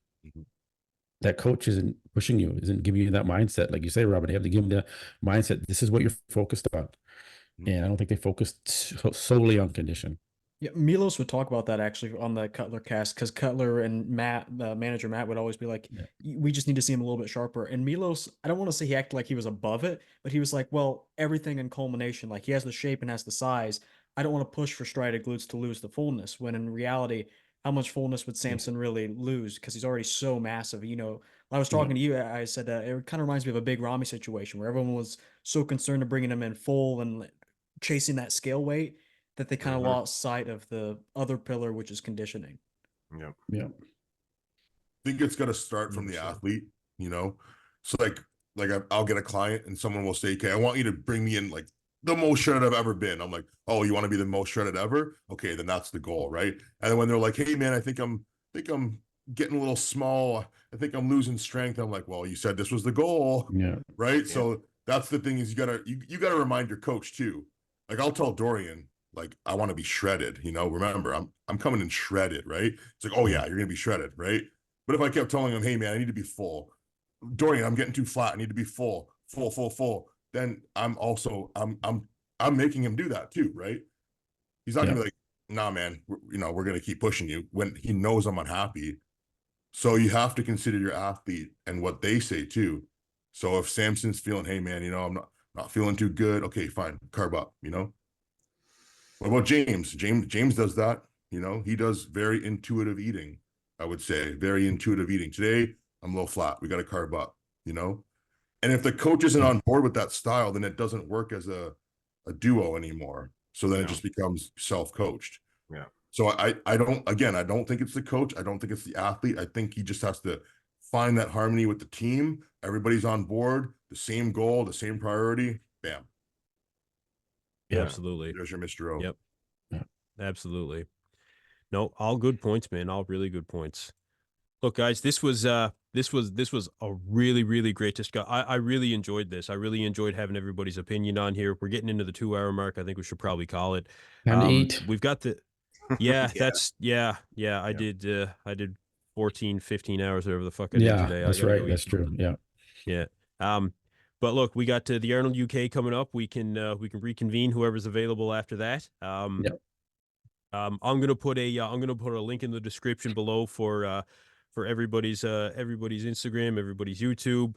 that coach isn't pushing you, isn't giving you that mindset. Like you say, Robert, you have to give them the mindset. This is what you're focused on. And I don't think they focused solely on condition. Yeah, Milos would talk about that actually on the Cutler cast, because Cutler and Matt, the manager Matt, would always be like, we just need to see him a little bit sharper. And Milos, I don't want to say he acted like he was above it, but he was like, well, everything in culmination, like he has the shape and has the size. I don't want to push for striated glutes to lose the fullness, when in reality, how much fullness would Samson really lose? Because he's already so massive. You know, when I was talking to you, I said it kind of reminds me of a Big Ramy situation where everyone was so concerned of bringing him in full and chasing that scale weight that they kind of lost sight of the other pillar, which is conditioning. Yeah. Yeah. I think it's got to start from the athlete, you know? So like I'll get a client and someone will say, okay, I want you to bring me in like the most shredded I've ever been. I'm like, oh, you want to be the most shredded ever? Okay, then that's the goal, right? And then when they're like, hey man, I think I'm getting a little small. I think I'm losing strength. I'm like, well, you said this was the goal. Yeah. Right. Yeah. So that's the thing, is you gotta remind your coach too. Like I'll tell Dorian, like, I want to be shredded, you know, remember, I'm coming in shredded, right? It's like, oh yeah, you're gonna be shredded, right? But if I kept telling him, hey man, I need to be full. Dorian, I'm getting too flat. I need to be full. Then I'm making him do that too, right? He's not gonna be like, nah, man, we're gonna keep pushing you, when he knows I'm unhappy. So you have to consider your athlete and what they say too. So if Samson's feeling, hey man, I'm not feeling too good, okay, fine, carb up, What about James? James does that. He does very intuitive eating, I would say. Very intuitive eating. Today, I'm low flat. We got to carb up, And if the coach isn't on board with that style, then it doesn't work as a duo anymore. So then it just becomes self-coached. Yeah. So I don't think it's the coach. I don't think it's the athlete. I think he just has to find that harmony with the team. Everybody's on board, the same goal, the same priority. Bam. Yeah, absolutely. There's your Mr. O. Yep. Yeah. Absolutely. No, all good points, man. All really good points. Look, guys, this was a really, really great discussion. I really enjoyed this. I really enjoyed having everybody's opinion on here. We're getting into the 2-hour mark. I think we should probably call it. And eat. We've got the I did 14, 15 hours, whatever the fuck I did today. That's right. That's true. Yeah. Yeah. But look, we got the Arnold UK coming up. We can reconvene, whoever's available after that. I'm gonna put a link in the description below for everybody's Instagram, everybody's YouTube.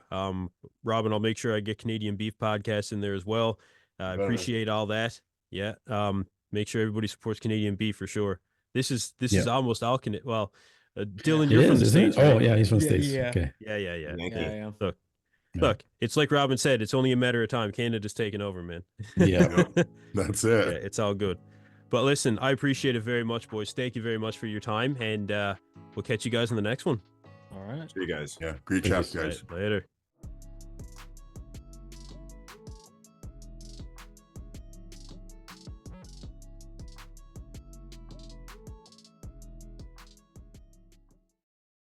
Robin, I'll make sure I get Canadian Beef Podcast in there as well. I appreciate all that. Yeah. Make sure everybody supports Canadian Beef for sure. This is almost all Canadian. Well, Dylan, you're from the States, right? Oh yeah, he's from the States. Yeah. Okay. Yeah. Look, it's like Robin said, it's only a matter of time. Canada's taking over, man. Yeah. That's it. Yeah, it's all good. But listen, I appreciate it very much, boys. Thank you very much for your time, and we'll catch you guys in the next one. All right. See you guys. Yeah, great chat, guys. Right, later.